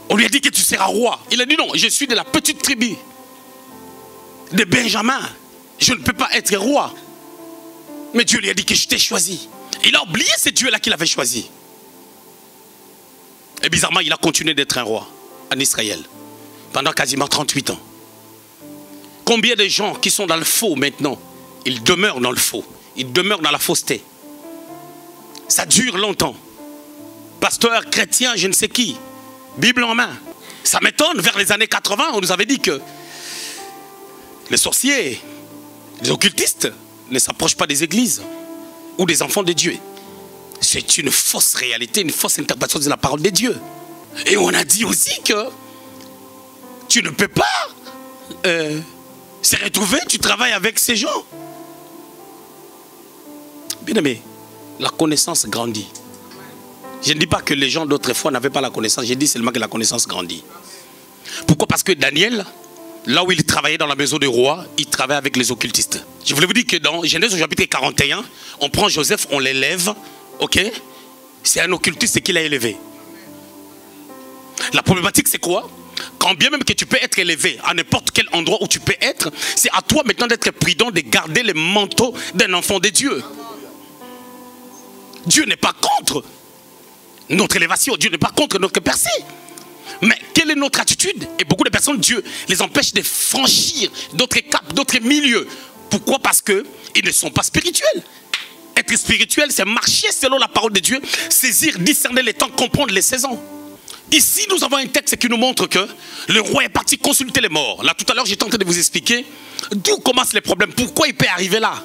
On lui a dit que tu seras roi. Il a dit non, je suis de la petite tribu de Benjamin. Je ne peux pas être roi. Mais Dieu lui a dit que je t'ai choisi. Il a oublié ce Dieu-là qu'il avait choisi. Et bizarrement, il a continué d'être un roi en Israël pendant quasiment 38 ans. Combien de gens qui sont dans le faux maintenant, ils demeurent dans le faux. Ils demeurent dans la fausseté. Ça dure longtemps. Pasteur, chrétien, je ne sais qui. Bible en main. Ça m'étonne, vers les années 80, on nous avait dit que les sorciers, les occultistes ne s'approchent pas des églises ou des enfants de Dieu. C'est une fausse réalité, une fausse interprétation de la parole de Dieu. Et on a dit aussi que tu ne peux pas se retrouver, tu travailles avec ces gens. Bien aimé, la connaissance grandit. Je ne dis pas que les gens d'autrefois n'avaient pas la connaissance, je dis seulement que la connaissance grandit. Pourquoi? Parce que Daniel, là où il travaillait dans la maison du roi, il travaillait avec les occultistes. Je voulais vous dire que dans Genèse au chapitre 41, on prend Joseph, on l'élève, ok? C'est un occultiste qui l'a élevé. La problématique c'est quoi? Quand bien même que tu peux être élevé à n'importe quel endroit où tu peux être, c'est à toi maintenant d'être prudent, de garder le manteau d'un enfant de Dieu. Dieu n'est pas contre notre élévation, Dieu n'est pas contre notre percée. Mais quelle est notre attitude? Et beaucoup de personnes, Dieu les empêche de franchir d'autres caps, d'autres milieux. Pourquoi? Parce qu'ils ne sont pas spirituels. Être spirituel, c'est marcher selon la parole de Dieu, saisir, discerner les temps, comprendre les saisons. Ici, nous avons un texte qui nous montre que le roi est parti consulter les morts. Là, tout à l'heure, j'étais en train de vous expliquer d'où commencent les problèmes. Pourquoi il peut arriver là?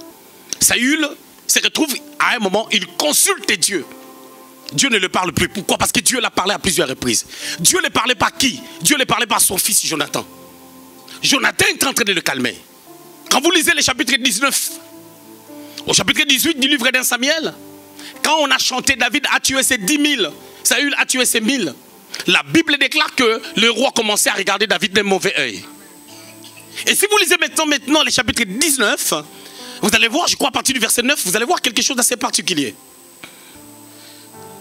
Saül se retrouve à un moment, il consulte Dieu. Dieu ne le parle plus. Pourquoi? Parce que Dieu l'a parlé à plusieurs reprises. Dieu ne parlait par qui? Dieu le parlait par son fils Jonathan. Jonathan est en train de le calmer. Quand vous lisez le chapitre 19, au chapitre 18 du livre d'un Samuel, quand on a chanté David a tué ses 10 000, Saül a tué ses 1000, la Bible déclare que le roi commençait à regarder David d'un mauvais œil. Et si vous lisez maintenant le chapitre 19, vous allez voir, je crois à partir du verset 9, vous allez voir quelque chose d'assez particulier.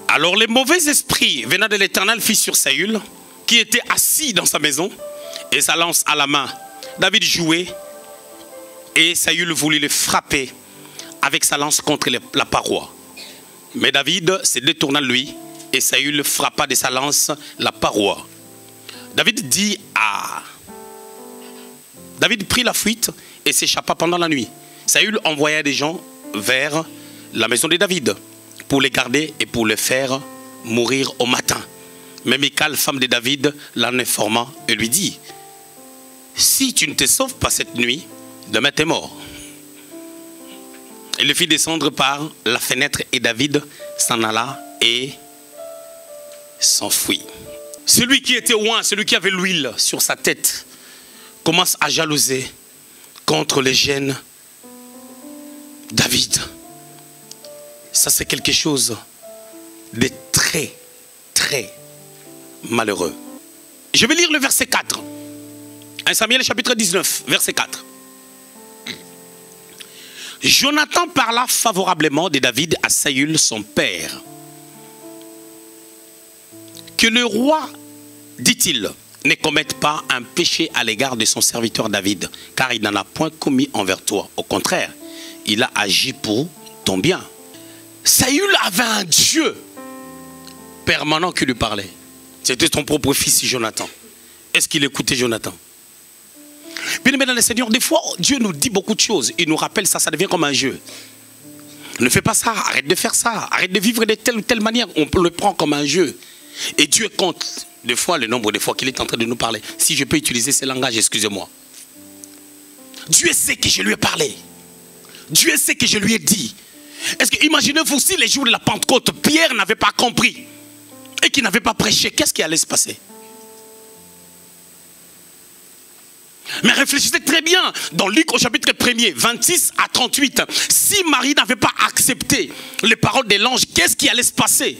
Alors les mauvais esprits venant de l'Éternel fit sur Saül, qui était assis dans sa maison, et sa lance à la main. David jouait, et Saül voulut le frapper avec sa lance contre la paroi. Mais David se détourna de lui, et Saül frappa de sa lance la paroi. David prit la fuite et s'échappa pendant la nuit. Saül envoya des gens vers la maison de David pour les garder et pour les faire mourir au matin. Mais Michal, femme de David, l'en informa et lui dit: si tu ne te sauves pas cette nuit, demain t'es mort. Il le fit descendre par la fenêtre et David s'en alla et s'enfuit. Celui qui était oint, celui qui avait l'huile sur sa tête, commence à jalouser contre les gènes David. Ça, c'est quelque chose de très, très malheureux. Je vais lire le verset 4. 1 Samuel chapitre 19, verset 4. Jonathan parla favorablement de David à Saül, son père. Que le roi, dit-il, ne commette pas un péché à l'égard de son serviteur David, car il n'en a point commis envers toi. Au contraire, il a agi pour ton bien. Saül avait un Dieu permanent qui lui parlait. C'était son propre fils Jonathan. Est-ce qu'il écoutait Jonathan? Bien aimé dans le Seigneur, des fois Dieu nous dit beaucoup de choses. Il nous rappelle ça, ça devient comme un jeu. Ne fais pas ça, arrête de faire ça, arrête de vivre de telle ou telle manière. On le prend comme un jeu. Et Dieu compte des fois le nombre de fois qu'il est en train de nous parler. Si je peux utiliser ce langage, excusez-moi. Dieu sait que je lui ai parlé. Dieu sait que je lui ai dit. Est-ce que, imaginez-vous si les jours de la Pentecôte, Pierre n'avait pas compris et qu'il n'avait pas prêché, qu'est-ce qui allait se passer? Mais réfléchissez très bien, dans Luc au chapitre 1er, 26 à 38, si Marie n'avait pas accepté les paroles de l'ange, qu'est-ce qui allait se passer?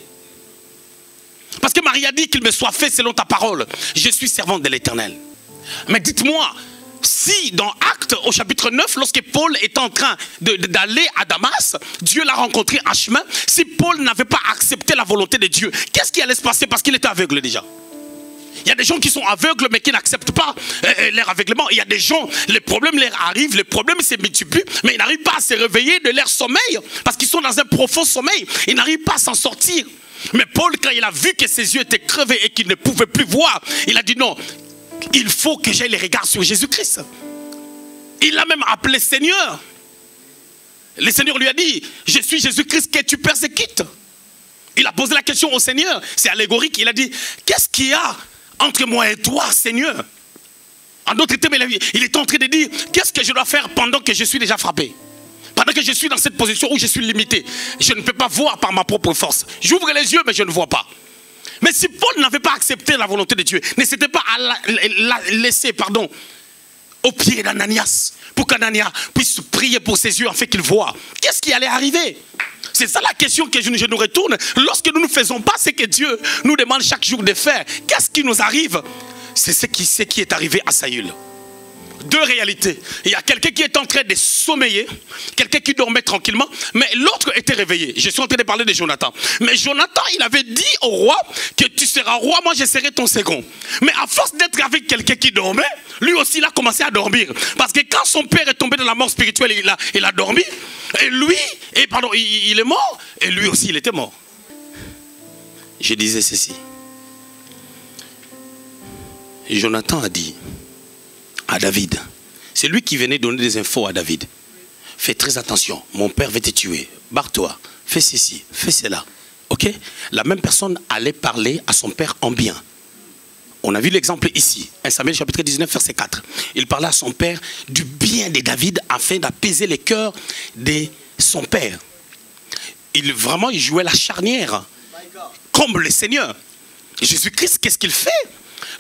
Parce que Marie a dit qu'il me soit fait selon ta parole. Je suis servante de l'Éternel. Mais dites-moi, si dans Actes au chapitre 9, lorsque Paul est en train d'aller à Damas, Dieu l'a rencontré en chemin, si Paul n'avait pas accepté la volonté de Dieu, qu'est-ce qui allait se passer? Parce qu'il était aveugle déjà. Il y a des gens qui sont aveugles mais qui n'acceptent pas leur aveuglement. Il y a des gens, les problèmes leur arrivent, les problèmes se multiplient, mais ils n'arrivent pas à se réveiller de leur sommeil parce qu'ils sont dans un profond sommeil. Ils n'arrivent pas à s'en sortir. Mais Paul, quand il a vu que ses yeux étaient crevés et qu'il ne pouvait plus voir, il a dit non, il faut que j'aie les regards sur Jésus-Christ. Il l'a même appelé Seigneur. Le Seigneur lui a dit, je suis Jésus-Christ que tu persécutes. Il a posé la question au Seigneur, c'est allégorique. Il a dit, qu'est-ce qu'il y a entre moi et toi, Seigneur? En d'autres termes, il est en train de dire, qu'est-ce que je dois faire pendant que je suis déjà frappé? Pendant que je suis dans cette position où je suis limité, je ne peux pas voir par ma propre force. J'ouvre les yeux, mais je ne vois pas. Mais si Paul n'avait pas accepté la volonté de Dieu, ne s'était pas laissé, au pied d'Ananias, pour qu'Ananias puisse prier pour ses yeux afin qu'il voie, qu'est-ce qui allait arriver? C'est ça la question que je nous retourne. Lorsque nous ne faisons pas ce que Dieu nous demande chaque jour de faire, qu'est-ce qui nous arrive? C'est ce qui est arrivé à Saül. Deux réalités. Il y a quelqu'un qui est en train de sommeiller, quelqu'un qui dormait tranquillement, mais l'autre était réveillé. Je suis en train de parler de Jonathan. Mais Jonathan, il avait dit au roi que tu seras roi, moi je serai ton second. Mais à force d'être avec quelqu'un qui dormait, lui aussi il a commencé à dormir. Parce que quand son père est tombé dans la mort spirituelle, il a dormi. Et lui, il est mort. Et lui aussi il était mort. Je disais ceci. Jonathan a dit à David, c'est lui qui venait donner des infos à David. Fais très attention, mon père va te tuer. Barre-toi, fais ceci, fais cela. Ok? La même personne allait parler à son père en bien. On a vu l'exemple ici, 1 Samuel chapitre 19, verset 4. Il parlait à son père du bien de David afin d'apaiser les cœurs de son père. Il jouait la charnière comme le Seigneur. Jésus-Christ, qu'est-ce qu'il fait?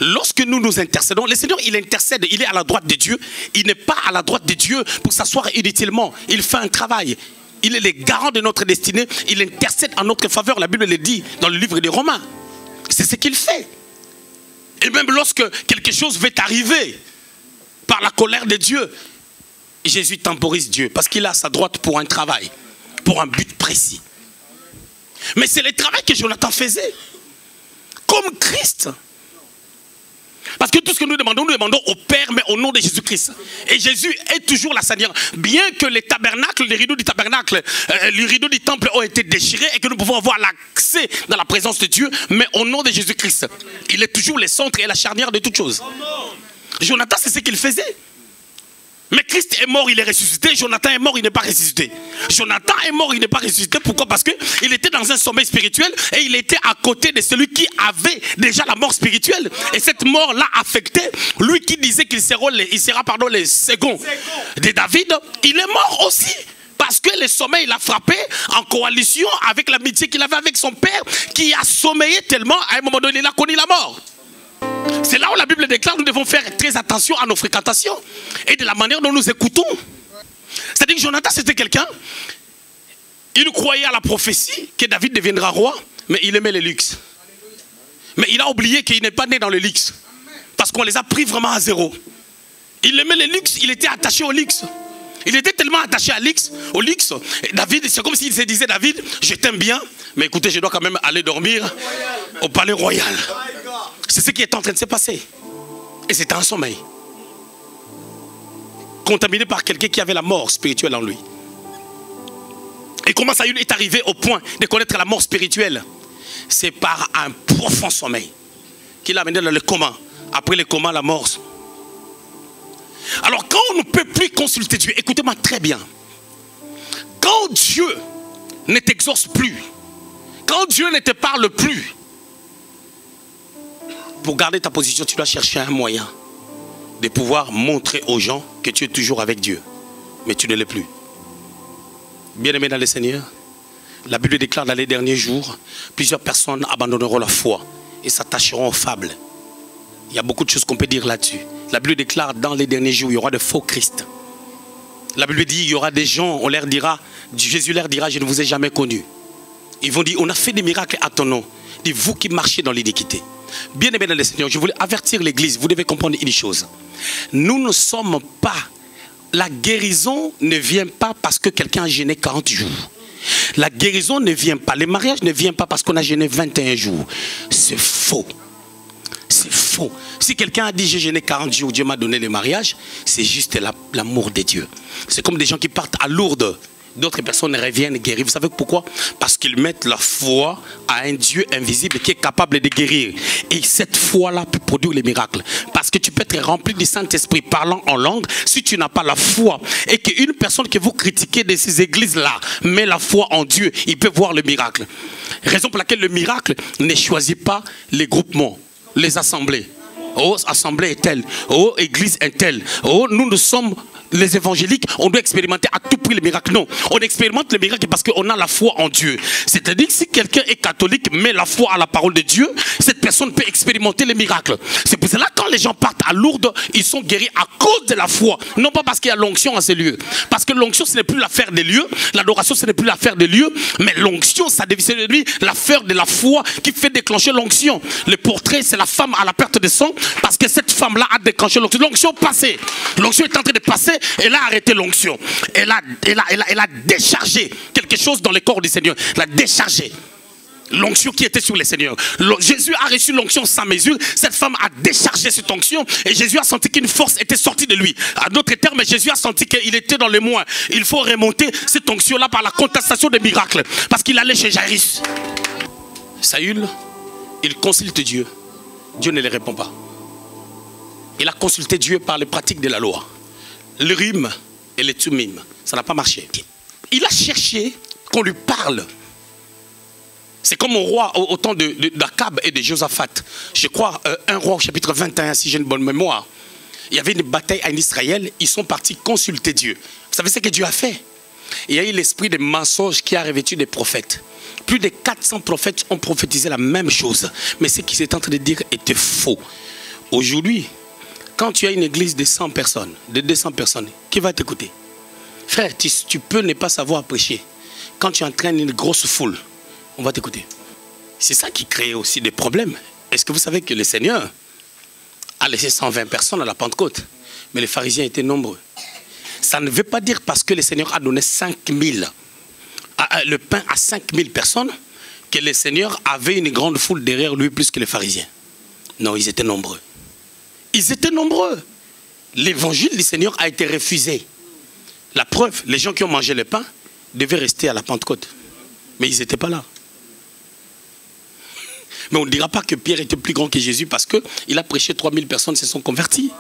Lorsque nous nous intercédons, le Seigneur il intercède, il est à la droite de Dieu. Il n'est pas à la droite de Dieu pour s'asseoir inutilement. Il fait un travail. Il est le garant de notre destinée. Il intercède en notre faveur. La Bible le dit dans le livre des Romains. C'est ce qu'il fait. Et même lorsque quelque chose va arriver par la colère de Dieu, Jésus temporise Dieu parce qu'il est à sa droite pour un travail, pour un but précis. Mais c'est le travail que Jonathan faisait. Comme Christ. Parce que tout ce que nous demandons au Père, mais au nom de Jésus-Christ. Et Jésus est toujours la Seigneur. Bien que les tabernacles, les rideaux du tabernacle, les rideaux du temple ont été déchirés et que nous pouvons avoir l'accès dans la présence de Dieu, mais au nom de Jésus-Christ. Il est toujours le centre et la charnière de toutes choses. Jonathan, c'est ce qu'il faisait. Mais Christ est mort, il est ressuscité. Jonathan est mort, il n'est pas ressuscité. Jonathan est mort, il n'est pas ressuscité. Pourquoi? Parce qu'il était dans un sommeil spirituel et il était à côté de celui qui avait déjà la mort spirituelle. Et cette mort l'a affecté. Lui qui disait qu'il sera, les seconds de David, il est mort aussi. Parce que le sommeil l'a frappé en coalition avec l'amitié qu'il avait avec son père qui a sommeillé tellement, à un moment donné, il a connu la mort. C'est là où la Bible déclare que nous devons faire très attention à nos fréquentations et de la manière dont nous écoutons. C'est-à-dire que Jonathan, c'était quelqu'un, il croyait à la prophétie que David deviendra roi, mais il aimait le luxe. Mais il a oublié qu'il n'est pas né dans le luxe. Parce qu'on les a pris vraiment à zéro. Il aimait le luxe, il était attaché au luxe. Il était tellement attaché au luxe. Et David, c'est comme s'il se disait, David, je t'aime bien, mais écoutez, je dois quand même aller dormir au palais royal. C'est ce qui est en train de se passer. Et c'était un sommeil. Contaminé par quelqu'un qui avait la mort spirituelle en lui. Et comment Saül est arrivé au point de connaître la mort spirituelle? C'est par un profond sommeil qu'il l'a amené dans le coma. Après le coma, la mort. Alors quand on ne peut plus consulter Dieu, écoutez-moi très bien. Quand Dieu ne t'exauce plus, quand Dieu ne te parle plus, pour garder ta position, tu dois chercher un moyen de pouvoir montrer aux gens que tu es toujours avec Dieu. Mais tu ne l'es plus. Bien-aimés dans le Seigneur, la Bible déclare dans les derniers jours, plusieurs personnes abandonneront la foi et s'attacheront aux fables. Il y a beaucoup de choses qu'on peut dire là-dessus. La Bible déclare dans les derniers jours, il y aura de faux Christ. La Bible dit, il y aura des gens, on leur dira, Jésus leur dira, je ne vous ai jamais connu. Ils vont dire, on a fait des miracles à ton nom. Dit, vous qui marchez dans l'iniquité. Bien aimé dans le Seigneur, je voulais avertir l'église, vous devez comprendre une chose. Nous ne sommes pas, la guérison ne vient pas parce que quelqu'un a jeûné 40 jours. La guérison ne vient pas, le mariage ne vient pas parce qu'on a jeûné 21 jours. C'est faux. C'est faux. Si quelqu'un a dit j'ai jeûné 40 jours, Dieu m'a donné le mariage, c'est juste l'amour de Dieu. C'est comme des gens qui partent à Lourdes. D'autres personnes reviennent guérir. Vous savez pourquoi? Parce qu'ils mettent la foi à un Dieu invisible qui est capable de guérir. Et cette foi-là peut produire les miracles. Parce que tu peux être rempli du Saint-Esprit parlant en langue. Si tu n'as pas la foi et qu'une personne que vous critiquez de ces églises-là met la foi en Dieu, il peut voir le miracle. Raison pour laquelle le miracle ne choisit pas les groupements, les assemblées. Oh, assemblée est telle. Oh, église est telle. Oh, nous sommes les évangéliques, on doit expérimenter à tout prix le miracle. Non, on expérimente le miracle parce qu'on a la foi en Dieu. C'est-à-dire que si quelqu'un est catholique, met la foi à la parole de Dieu, cette personne peut expérimenter les miracles. C'est pour cela que quand les gens partent à Lourdes, ils sont guéris à cause de la foi. Non pas parce qu'il y a l'onction à ces lieux. Parce que l'onction, ce n'est plus l'affaire des lieux. L'adoration, ce n'est plus l'affaire des lieux. Mais l'onction, ça devient de lui l'affaire de la foi qui fait déclencher l'onction. Le portrait, c'est la femme à la perte de sang parce que cette femme-là a déclenché l'onction. L'onction passée. L'onction est en train de passer. Elle a arrêté l'onction. Elle a déchargé quelque chose dans le corps du Seigneur. Elle a déchargé l'onction qui était sur le Seigneur. Jésus a reçu l'onction sans mesure. Cette femme a déchargé cette onction et Jésus a senti qu'une force était sortie de lui. À d'autres termes, Jésus a senti qu'il était dans le moins. Il faut remonter cette onction-là par la contestation des miracles. Parce qu'il allait chez Jairus. Saül, il consulte Dieu. Dieu ne le répond pas. Il a consulté Dieu par les pratiques de la loi. Le rime et le tumim, ça n'a pas marché. Il a cherché qu'on lui parle. C'est comme au roi, au temps d'Akab et de Josaphat. Je crois, 1 roi au chapitre 21, si j'ai une bonne mémoire. Il y avait une bataille en Israël, ils sont partis consulter Dieu. Vous savez ce que Dieu a fait? Il y a eu l'esprit de mensonge qui a revêtu des prophètes. Plus de 400 prophètes ont prophétisé la même chose. Mais ce qu'ils étaient en train de dire était faux. Aujourd'hui, quand tu as une église de 100 personnes, de 200 personnes, qui va t'écouter? Frère, tu peux ne pas savoir prêcher. Quand tu entraînes une grosse foule, on va t'écouter. C'est ça qui crée aussi des problèmes. Est-ce que vous savez que le Seigneur a laissé 120 personnes à la Pentecôte, mais les pharisiens étaient nombreux? Ça ne veut pas dire parce que le Seigneur a donné 5000, le pain à 5000 personnes, que le Seigneur avait une grande foule derrière lui plus que les pharisiens. Non, ils étaient nombreux. Ils étaient nombreux. L'évangile du Seigneur a été refusé. La preuve, les gens qui ont mangé le pain devaient rester à la Pentecôte. Mais ils n'étaient pas là. Mais on ne dira pas que Pierre était plus grand que Jésus parce qu'il a prêché 3000 personnes se sont converties.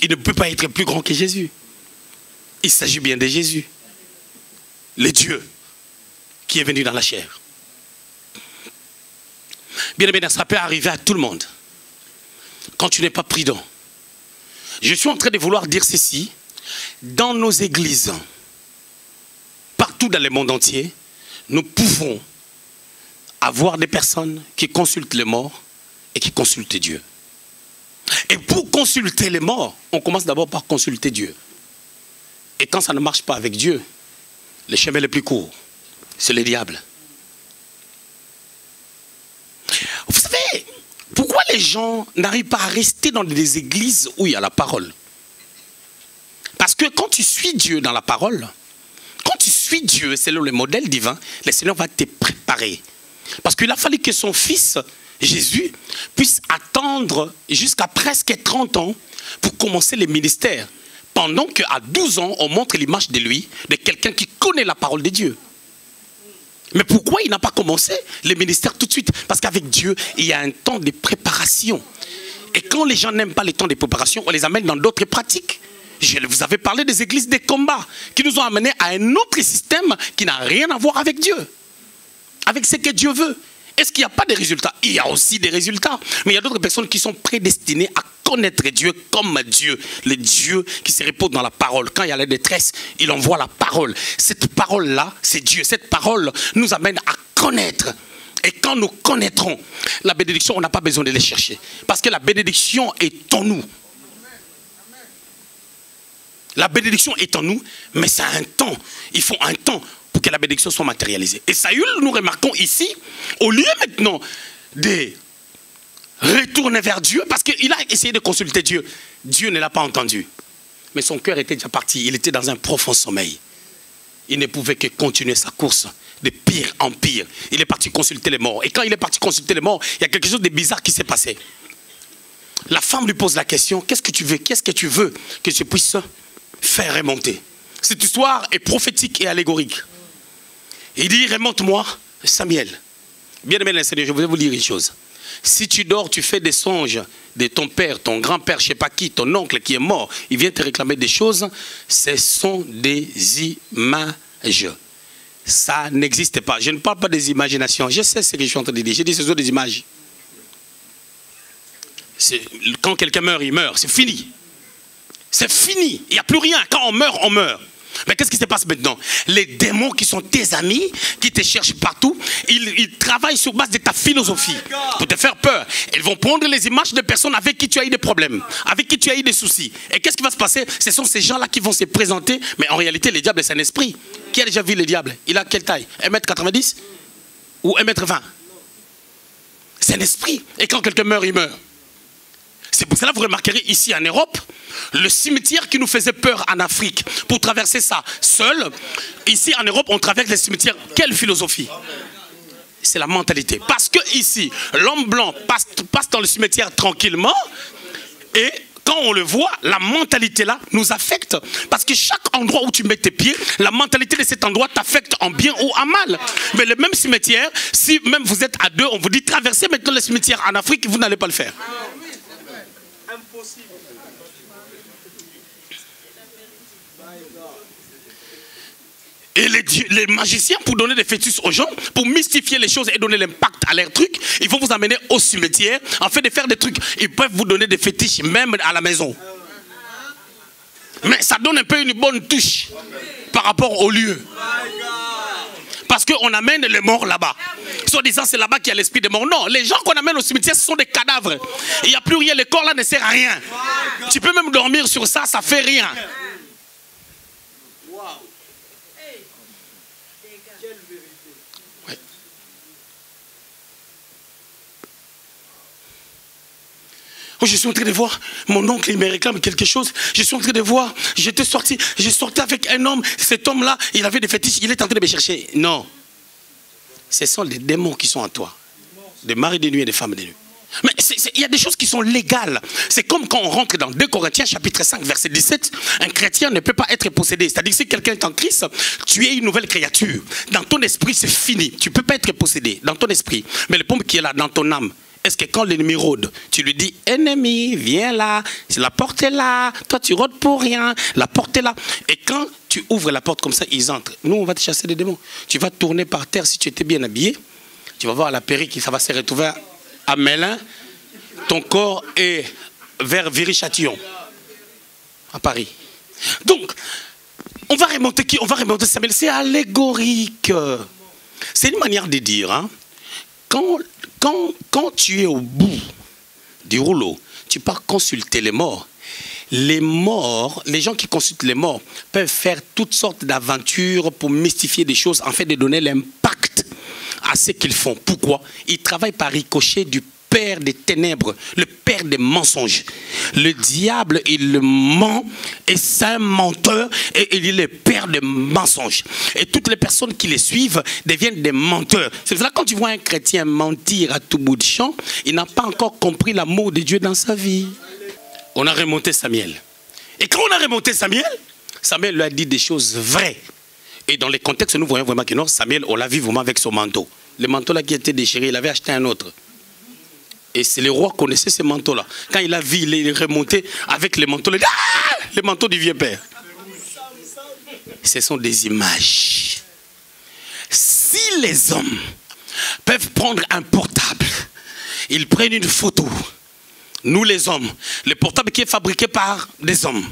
Il ne peut pas être plus grand que Jésus. Il s'agit bien de Jésus. Le Dieu qui est venu dans la chair. Bien aimé, ça peut arriver à tout le monde. Quand tu n'es pas prudent. Je suis en train de vouloir dire ceci. Dans nos églises, partout dans le monde entier, nous pouvons avoir des personnes qui consultent les morts et qui consultent Dieu. Et pour consulter les morts, on commence d'abord par consulter Dieu. Et quand ça ne marche pas avec Dieu, le chemin le plus court, c'est le diable. Vous savez, pourquoi les gens n'arrivent pas à rester dans des églises où il y a la parole? Parce que quand tu suis Dieu dans la parole, quand tu suis Dieu selon le modèle divin, le Seigneur va te préparer. Parce qu'il a fallu que son fils, Jésus, puisse attendre jusqu'à presque 30 ans pour commencer le ministère. Pendant qu'à 12 ans, on montre l'image de lui, de quelqu'un qui connaît la parole de Dieu. Mais pourquoi il n'a pas commencé le ministère tout de suite? Parce qu'avec Dieu, il y a un temps de préparation. Et quand les gens n'aiment pas les temps de préparation, on les amène dans d'autres pratiques. Je vous avais parlé des églises de combat qui nous ont amenés à un autre système qui n'a rien à voir avec Dieu. Avec ce que Dieu veut. Est-ce qu'il n'y a pas de résultats? Il y a aussi des résultats. Mais il y a d'autres personnes qui sont prédestinées à connaître Dieu comme Dieu. Le Dieu qui se repose dans la parole. Quand il y a la détresse, il envoie la parole. Cette parole-là, c'est Dieu. Cette parole nous amène à connaître. Et quand nous connaîtrons la bénédiction, on n'a pas besoin de les chercher. Parce que la bénédiction est en nous. La bénédiction est en nous, mais c'est un temps. Il faut un temps pour que la bénédiction soit matérialisée. Et Saül, nous remarquons ici, au lieu maintenant de retourner vers Dieu, parce qu'il a essayé de consulter Dieu, Dieu ne l'a pas entendu. Mais son cœur était déjà parti, il était dans un profond sommeil. Il ne pouvait que continuer sa course de pire en pire. Il est parti consulter les morts. Et quand il est parti consulter les morts, il y a quelque chose de bizarre qui s'est passé. La femme lui pose la question, qu'est-ce que tu veux? Qu'est-ce que tu veux que je puisse faire remonter? Cette histoire est prophétique et allégorique. Il dit, remonte-moi Samuel. Bien aimé le Seigneur, je voudrais vous dire une chose. Si tu dors, tu fais des songes de ton père, ton grand-père, je ne sais pas qui, ton oncle qui est mort, il vient te réclamer des choses, ce sont des images. Ça n'existe pas. Je ne parle pas des imaginations. Je sais ce que je suis en train de dire. Je dis ce sont des images. Quand quelqu'un meurt, il meurt. C'est fini. C'est fini. Il n'y a plus rien. Quand on meurt, on meurt. Mais qu'est-ce qui se passe maintenant? Les démons qui sont tes amis, qui te cherchent partout, ils travaillent sur base de ta philosophie pour te faire peur. Ils vont prendre les images de personnes avec qui tu as eu des problèmes, avec qui tu as eu des soucis. Et qu'est-ce qui va se passer? Ce sont ces gens-là qui vont se présenter. Mais en réalité, le diable, c'est un esprit. Qui a déjà vu le diable? Il a quelle taille? 1m90 ou 1m20? C'est un esprit. Et quand quelqu'un meurt, il meurt. C'est pour cela que vous remarquerez ici en Europe, le cimetière qui nous faisait peur en Afrique, pour traverser ça seul, ici en Europe, on traverse les cimetières. Quelle philosophie? C'est la mentalité. Parce que ici, l'homme blanc passe dans le cimetière tranquillement, et quand on le voit, la mentalité là nous affecte. Parce que chaque endroit où tu mets tes pieds, la mentalité de cet endroit t'affecte en bien ou en mal. Mais le même cimetière, si même vous êtes à deux, on vous dit traversez maintenant le cimetière en Afrique, vous n'allez pas le faire. Impossible. Et les magiciens, pour donner des fœtus aux gens, pour mystifier les choses et donner l'impact à leurs trucs, ils vont vous amener au cimetière en fait de faire des trucs. Ils peuvent vous donner des fétiches même à la maison. Mais ça donne un peu une bonne touche par rapport au lieu. Parce qu'on amène les morts là-bas. Soit disant c'est là-bas qu'il y a l'esprit des morts. Non, les gens qu'on amène au cimetière, ce sont des cadavres. Il n'y a plus rien, le corps là ne sert à rien. Tu peux même dormir sur ça, ça ne fait rien. Ouais. Oh, je suis en train de voir, mon oncle il me réclame quelque chose. Je suis en train de voir, j'ai sorti avec un homme. Cet homme-là, il avait des fétiches, il est en train de me chercher. Non. Ce sont des démons qui sont en toi. Des maris de nuit et des femmes de nuit. Mais il y a des choses qui sont légales. C'est comme quand on rentre dans 2 Corinthiens chapitre 5 verset 17. Un chrétien ne peut pas être possédé. C'est-à-dire que si quelqu'un est en Christ, tu es une nouvelle créature. Dans ton esprit, c'est fini. Tu ne peux pas être possédé dans ton esprit. Mais le pompe qui est là, dans ton âme, est-ce que quand l'ennemi rôde, tu lui dis, ennemi, viens là, la porte est là, toi tu rôdes pour rien, la porte est là. Et quand tu ouvres la porte comme ça, ils entrent. Nous, on va te chasser des démons. Tu vas tourner par terre si tu étais bien habillé. Tu vas voir la perruque, ça va se retrouver à Mélin. Ton corps est vers Viry-Châtillon, à Paris. Donc, on va remonter qui? On va remonter Samuel. C'est allégorique. C'est une manière de dire, hein. Quand tu es au bout du rouleau, tu pars consulter les morts. Les morts, les gens qui consultent les morts peuvent faire toutes sortes d'aventures pour mystifier des choses, en fait de donner l'impact à ce qu'ils font. Pourquoi? Ils travaillent par ricochet du père des ténèbres, le père des mensonges. Le diable, il ment, et c'est un menteur, et il est le père des mensonges. Et toutes les personnes qui les suivent deviennent des menteurs. C'est pour ça que quand tu vois un chrétien mentir à tout bout de champ, il n'a pas encore compris l'amour de Dieu dans sa vie. On a remonté Samuel. Et quand on a remonté Samuel, Samuel lui a dit des choses vraies. Et dans les contextes, nous voyons vraiment que non, Samuel, on l'a vu vraiment avec son manteau. Le manteau là qui était déchiré, il avait acheté un autre. Et c'est le roi qui connaissait ces manteaux-là. Quand il a vu, il est remonté avec les manteaux. Les manteaux du vieux père. Ce sont des images. Si les hommes peuvent prendre un portable, ils prennent une photo. Nous les hommes, le portable qui est fabriqué par des hommes.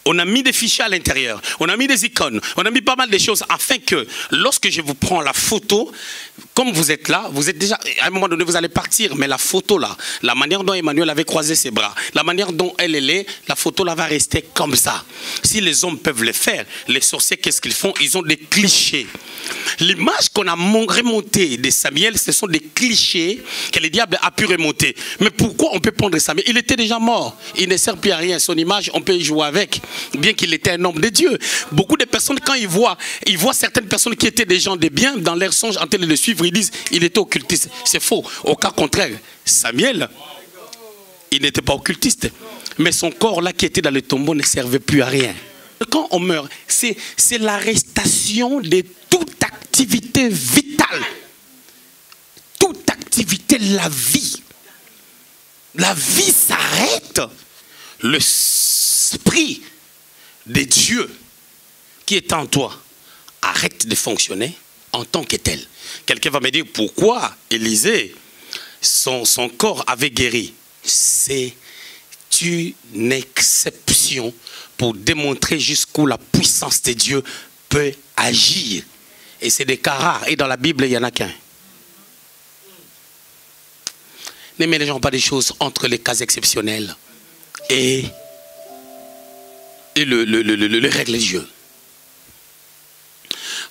On a mis des fichiers à l'intérieur, on a mis des icônes, on a mis pas mal de choses afin que lorsque je vous prends la photo, comme vous êtes là, vous êtes déjà, à un moment donné vous allez partir, mais la photo là, la manière dont Emmanuel avait croisé ses bras, la manière dont elle est, la photo là va rester comme ça. Si les hommes peuvent le faire, les sorciers qu'est-ce qu'ils font? Ils ont des clichés. L'image qu'on a remontée de Samuel, ce sont des clichés que le diable a pu remonter. Mais pourquoi on peut prendre Samuel? Il était déjà mort, il ne sert plus à rien, son image on peut y jouer avec. Bien qu'il était un homme de Dieu. Beaucoup de personnes, quand ils voient certaines personnes qui étaient des gens de bien, dans leur songe, en train de le suivre, ils disent, il était occultiste. C'est faux. Au cas contraire, Samuel, il n'était pas occultiste. Mais son corps là qui était dans le tombeau ne servait plus à rien. Quand on meurt, c'est l'arrestation de toute activité vitale. Toute activité de la vie. La vie s'arrête. L'esprit de Dieu qui est en toi arrête de fonctionner en tant que tel. Quelqu'un va me dire pourquoi Élisée, son corps avait guéri. C'est une exception pour démontrer jusqu'où la puissance de Dieu peut agir. Et c'est des cas rares. Et dans la Bible, il n'y en a qu'un. Ne mélangeons pas des choses entre les cas exceptionnels et le règle de Dieu.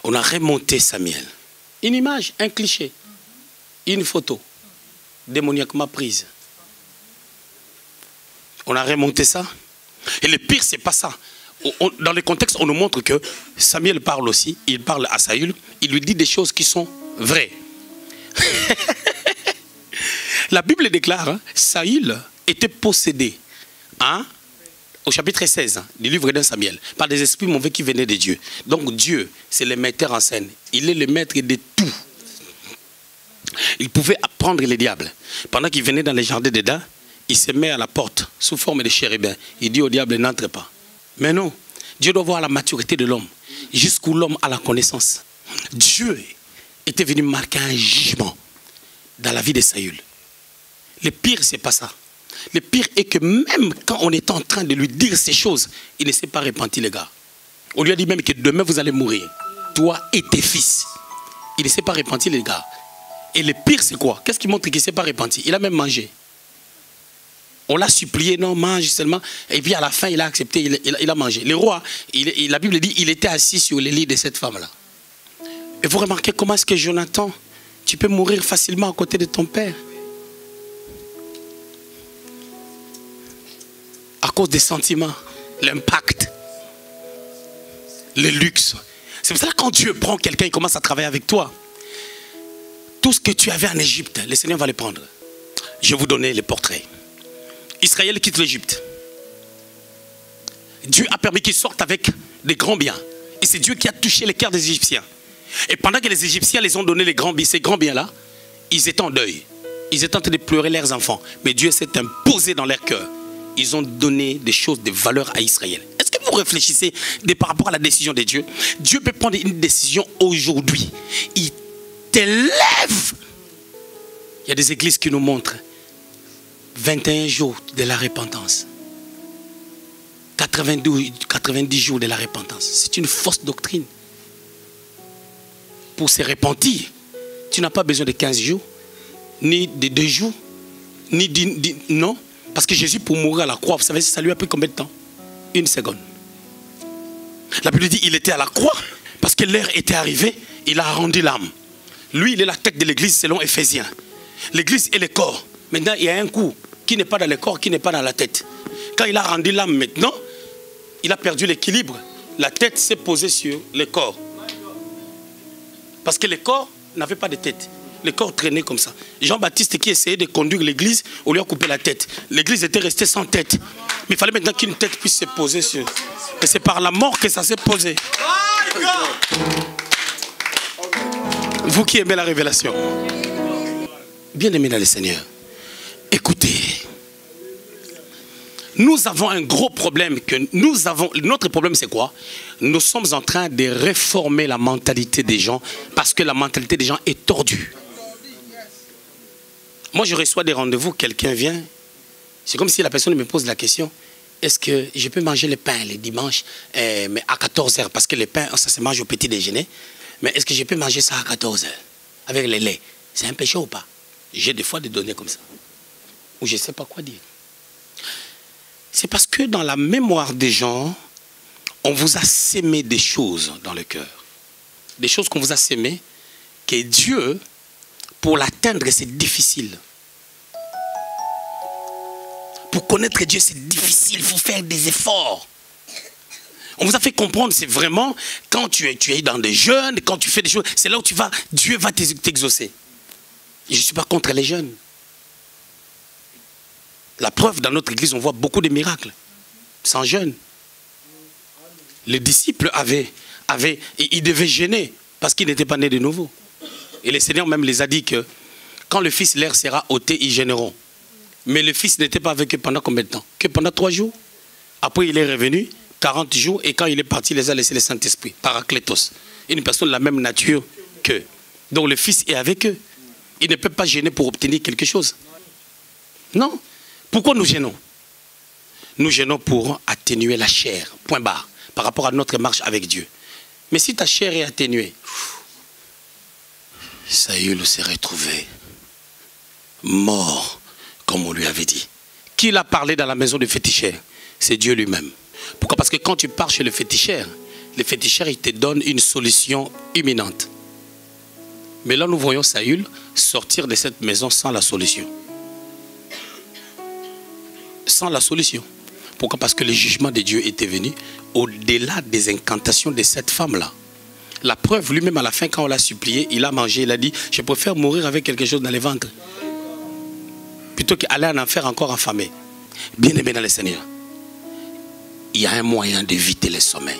On a remonté Samuel. Une image, un cliché, une photo, démoniaquement prise. On a remonté ça. Et le pire, c'est pas ça. Dans le contexte, on nous montre que Samuel parle aussi. Il parle à Saül. Il lui dit des choses qui sont vraies. La Bible déclare, hein, Saül était possédé. Hein, au chapitre 16 du livre d'un Samuel, par des esprits mauvais qui venaient de Dieu. Donc Dieu, c'est le metteur en scène. Il est le maître de tout. Il pouvait apprendre les diables. Pendant qu'il venait dans les jardins d'Éden, il se met à la porte sous forme de chérubin. Il dit au diable, n'entre pas. Mais non, Dieu doit voir la maturité de l'homme, jusqu'où l'homme a la connaissance. Dieu était venu marquer un jugement dans la vie de Saül. Le pire, c'est pas ça. Le pire est que même quand on est en train de lui dire ces choses, il ne s'est pas repenti, les gars. On lui a dit même que demain vous allez mourir. Toi et tes fils. Il ne s'est pas repenti, les gars. Et le pire, c'est quoi? Qu'est-ce qui montre qu'il ne s'est pas repenti? Il a même mangé. On l'a supplié, non, mange seulement. Et puis à la fin, il a accepté, il a mangé. Le roi, la Bible dit, il était assis sur le lit de cette femme-là. Et vous remarquez comment est-ce que Jonathan, tu peux mourir facilement à côté de ton père? À cause des sentiments, l'impact, le luxe. C'est pour ça que quand Dieu prend quelqu'un et commence à travailler avec toi, Tout ce que tu avais en Égypte, le Seigneur va le prendre. Je vais vous donner les portraits. Israël quitte l'Égypte. Dieu a permis qu'ils sortent avec des grands biens. Et c'est Dieu qui a touché les cœurs des Égyptiens. Et pendant que les Égyptiens les ont donné les grands biens, ces grands biens-là, ils étaient en deuil. Ils étaient en train de pleurer leurs enfants. Mais Dieu s'est imposé dans leur cœur. Ils ont donné des choses, des valeurs à Israël. Est-ce que vous réfléchissez par rapport à la décision de Dieu? Dieu peut prendre une décision aujourd'hui. Il t'élève. Il y a des églises qui nous montrent 21 jours de la repentance. 90 jours de la repentance. C'est une fausse doctrine. Pour se repentir, tu n'as pas besoin de 15 jours, ni de 2 jours, ni non. Parce que Jésus, pour mourir à la croix, vous savez, ça lui a pris combien de temps? 1 seconde. La Bible dit qu'il était à la croix parce que l'heure était arrivée, il a rendu l'âme. Lui, il est la tête de l'église selon Éphésiens. L'église est le corps. Maintenant, il y a un coup qui n'est pas dans le corps, qui n'est pas dans la tête. Quand il a rendu l'âme maintenant, il a perdu l'équilibre. La tête s'est posée sur le corps. Parce que le corps n'avait pas de tête. Le corps traînait comme ça. Jean-Baptiste qui essayait de conduire l'église, on lui a coupé la tête. L'église était restée sans tête. Mais il fallait maintenant qu'une tête puisse se poser sur. Et c'est par la mort que ça s'est posé. Vous qui aimez la révélation. Bien-aimés dans le Seigneur, écoutez. Nous avons un gros problème. Notre problème, c'est quoi? Nous sommes en train de réformer la mentalité des gens parce que la mentalité des gens est tordue. Moi, je reçois des rendez-vous, quelqu'un vient. C'est comme si la personne me pose la question, est-ce que je peux manger le pain le dimanche mais à 14 h? Parce que le pain, ça se mange au petit déjeuner. Mais est-ce que je peux manger ça à 14 h avec le lait? C'est un péché ou pas? J'ai des fois des données comme ça. Ou je ne sais pas quoi dire. C'est parce que dans la mémoire des gens, on vous a sémé des choses dans le cœur. Des choses qu'on vous a sémées, que Dieu, pour l'atteindre, c'est difficile. Pour connaître Dieu, c'est difficile, il faut faire des efforts. On vous a fait comprendre, c'est vraiment, quand tu es dans des jeûnes, quand tu fais des choses, c'est là où tu vas, Dieu va t'exaucer. Je ne suis pas contre les jeûnes. La preuve, dans notre église, on voit beaucoup de miracles. Sans jeûne. Les disciples ils devaient jeûner parce qu'ils n'étaient pas nés de nouveau. Et le Seigneur même les a dit que quand le Fils leur sera ôté, ils jeûneront. Mais le Fils n'était pas avec eux pendant combien de temps? Que pendant 3 jours. Après, il est revenu, 40 jours, et quand il est parti, il les a laissé le Saint-Esprit, Paraclétos. Une personne de la même nature qu'eux. Donc le Fils est avec eux. Il ne peut pas gêner pour obtenir quelque chose. Non. Pourquoi nous gênons? Nous gênons pour atténuer la chair, point barre, par rapport à notre marche avec Dieu. Mais si ta chair est atténuée, Saül s'est retrouvé mort, comme on lui avait dit. Qui l'a parlé dans la maison du féticheur? C'est Dieu lui-même. Pourquoi? Parce que quand tu pars chez le féticheur, il te donne une solution imminente. Mais là, nous voyons Saül sortir de cette maison sans la solution. Sans la solution. Pourquoi? Parce que le jugement de Dieu était venu au-delà des incantations de cette femme-là. La preuve, lui-même à la fin, quand on l'a supplié, il a mangé, il a dit, je préfère mourir avec quelque chose dans les ventres plutôt qu'aller en enfer encore affamé. Bien-aimé dans le Seigneur, il y a un moyen d'éviter le sommeil.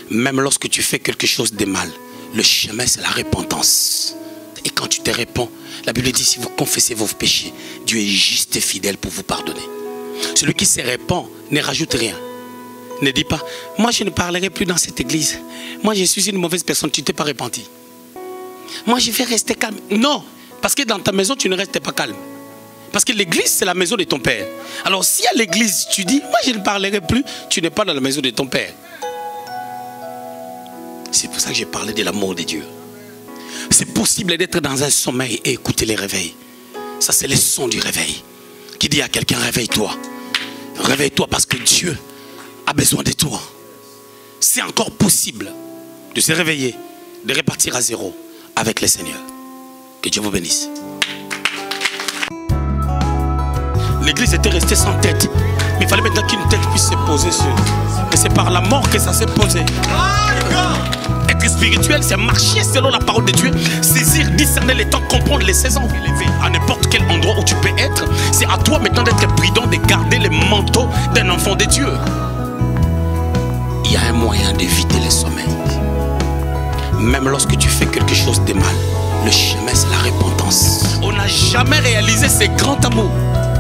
Même lorsque tu fais quelque chose de mal, le chemin c'est la repentance. Et quand tu te répands, la Bible dit, si vous confessez vos péchés, Dieu est juste et fidèle pour vous pardonner. Celui qui se répand ne rajoute rien. Ne dis pas, moi je ne parlerai plus dans cette église. Moi je suis une mauvaise personne, tu ne t'es pas repenti. Moi je vais rester calme. Non, parce que dans ta maison tu ne restes pas calme. Parce que l'église c'est la maison de ton père. Alors si à l'église tu dis, moi je ne parlerai plus, tu n'es pas dans la maison de ton père. C'est pour ça que j'ai parlé de l'amour de Dieu. C'est possible d'être dans un sommeil et écouter les réveils. Ça c'est le son du réveil. Qui dit à quelqu'un, réveille-toi. Réveille-toi parce que Dieu a besoin de toi. C'est encore possible de se réveiller, de repartir à zéro avec le Seigneur. Que Dieu vous bénisse. L'église était restée sans tête. Mais il fallait maintenant qu'une tête puisse se poser sur. Et c'est par la mort que ça s'est posé. Être spirituel, c'est marcher selon la parole de Dieu, saisir, discerner les temps, comprendre les saisons. À n'importe quel endroit où tu peux être, c'est à toi maintenant d'être prudent, de garder le manteau d'un enfant de Dieu. Il y a un moyen d'éviter les sommeils. Même lorsque tu fais quelque chose de mal, le chemin c'est la repentance. On n'a jamais réalisé ce grand amour.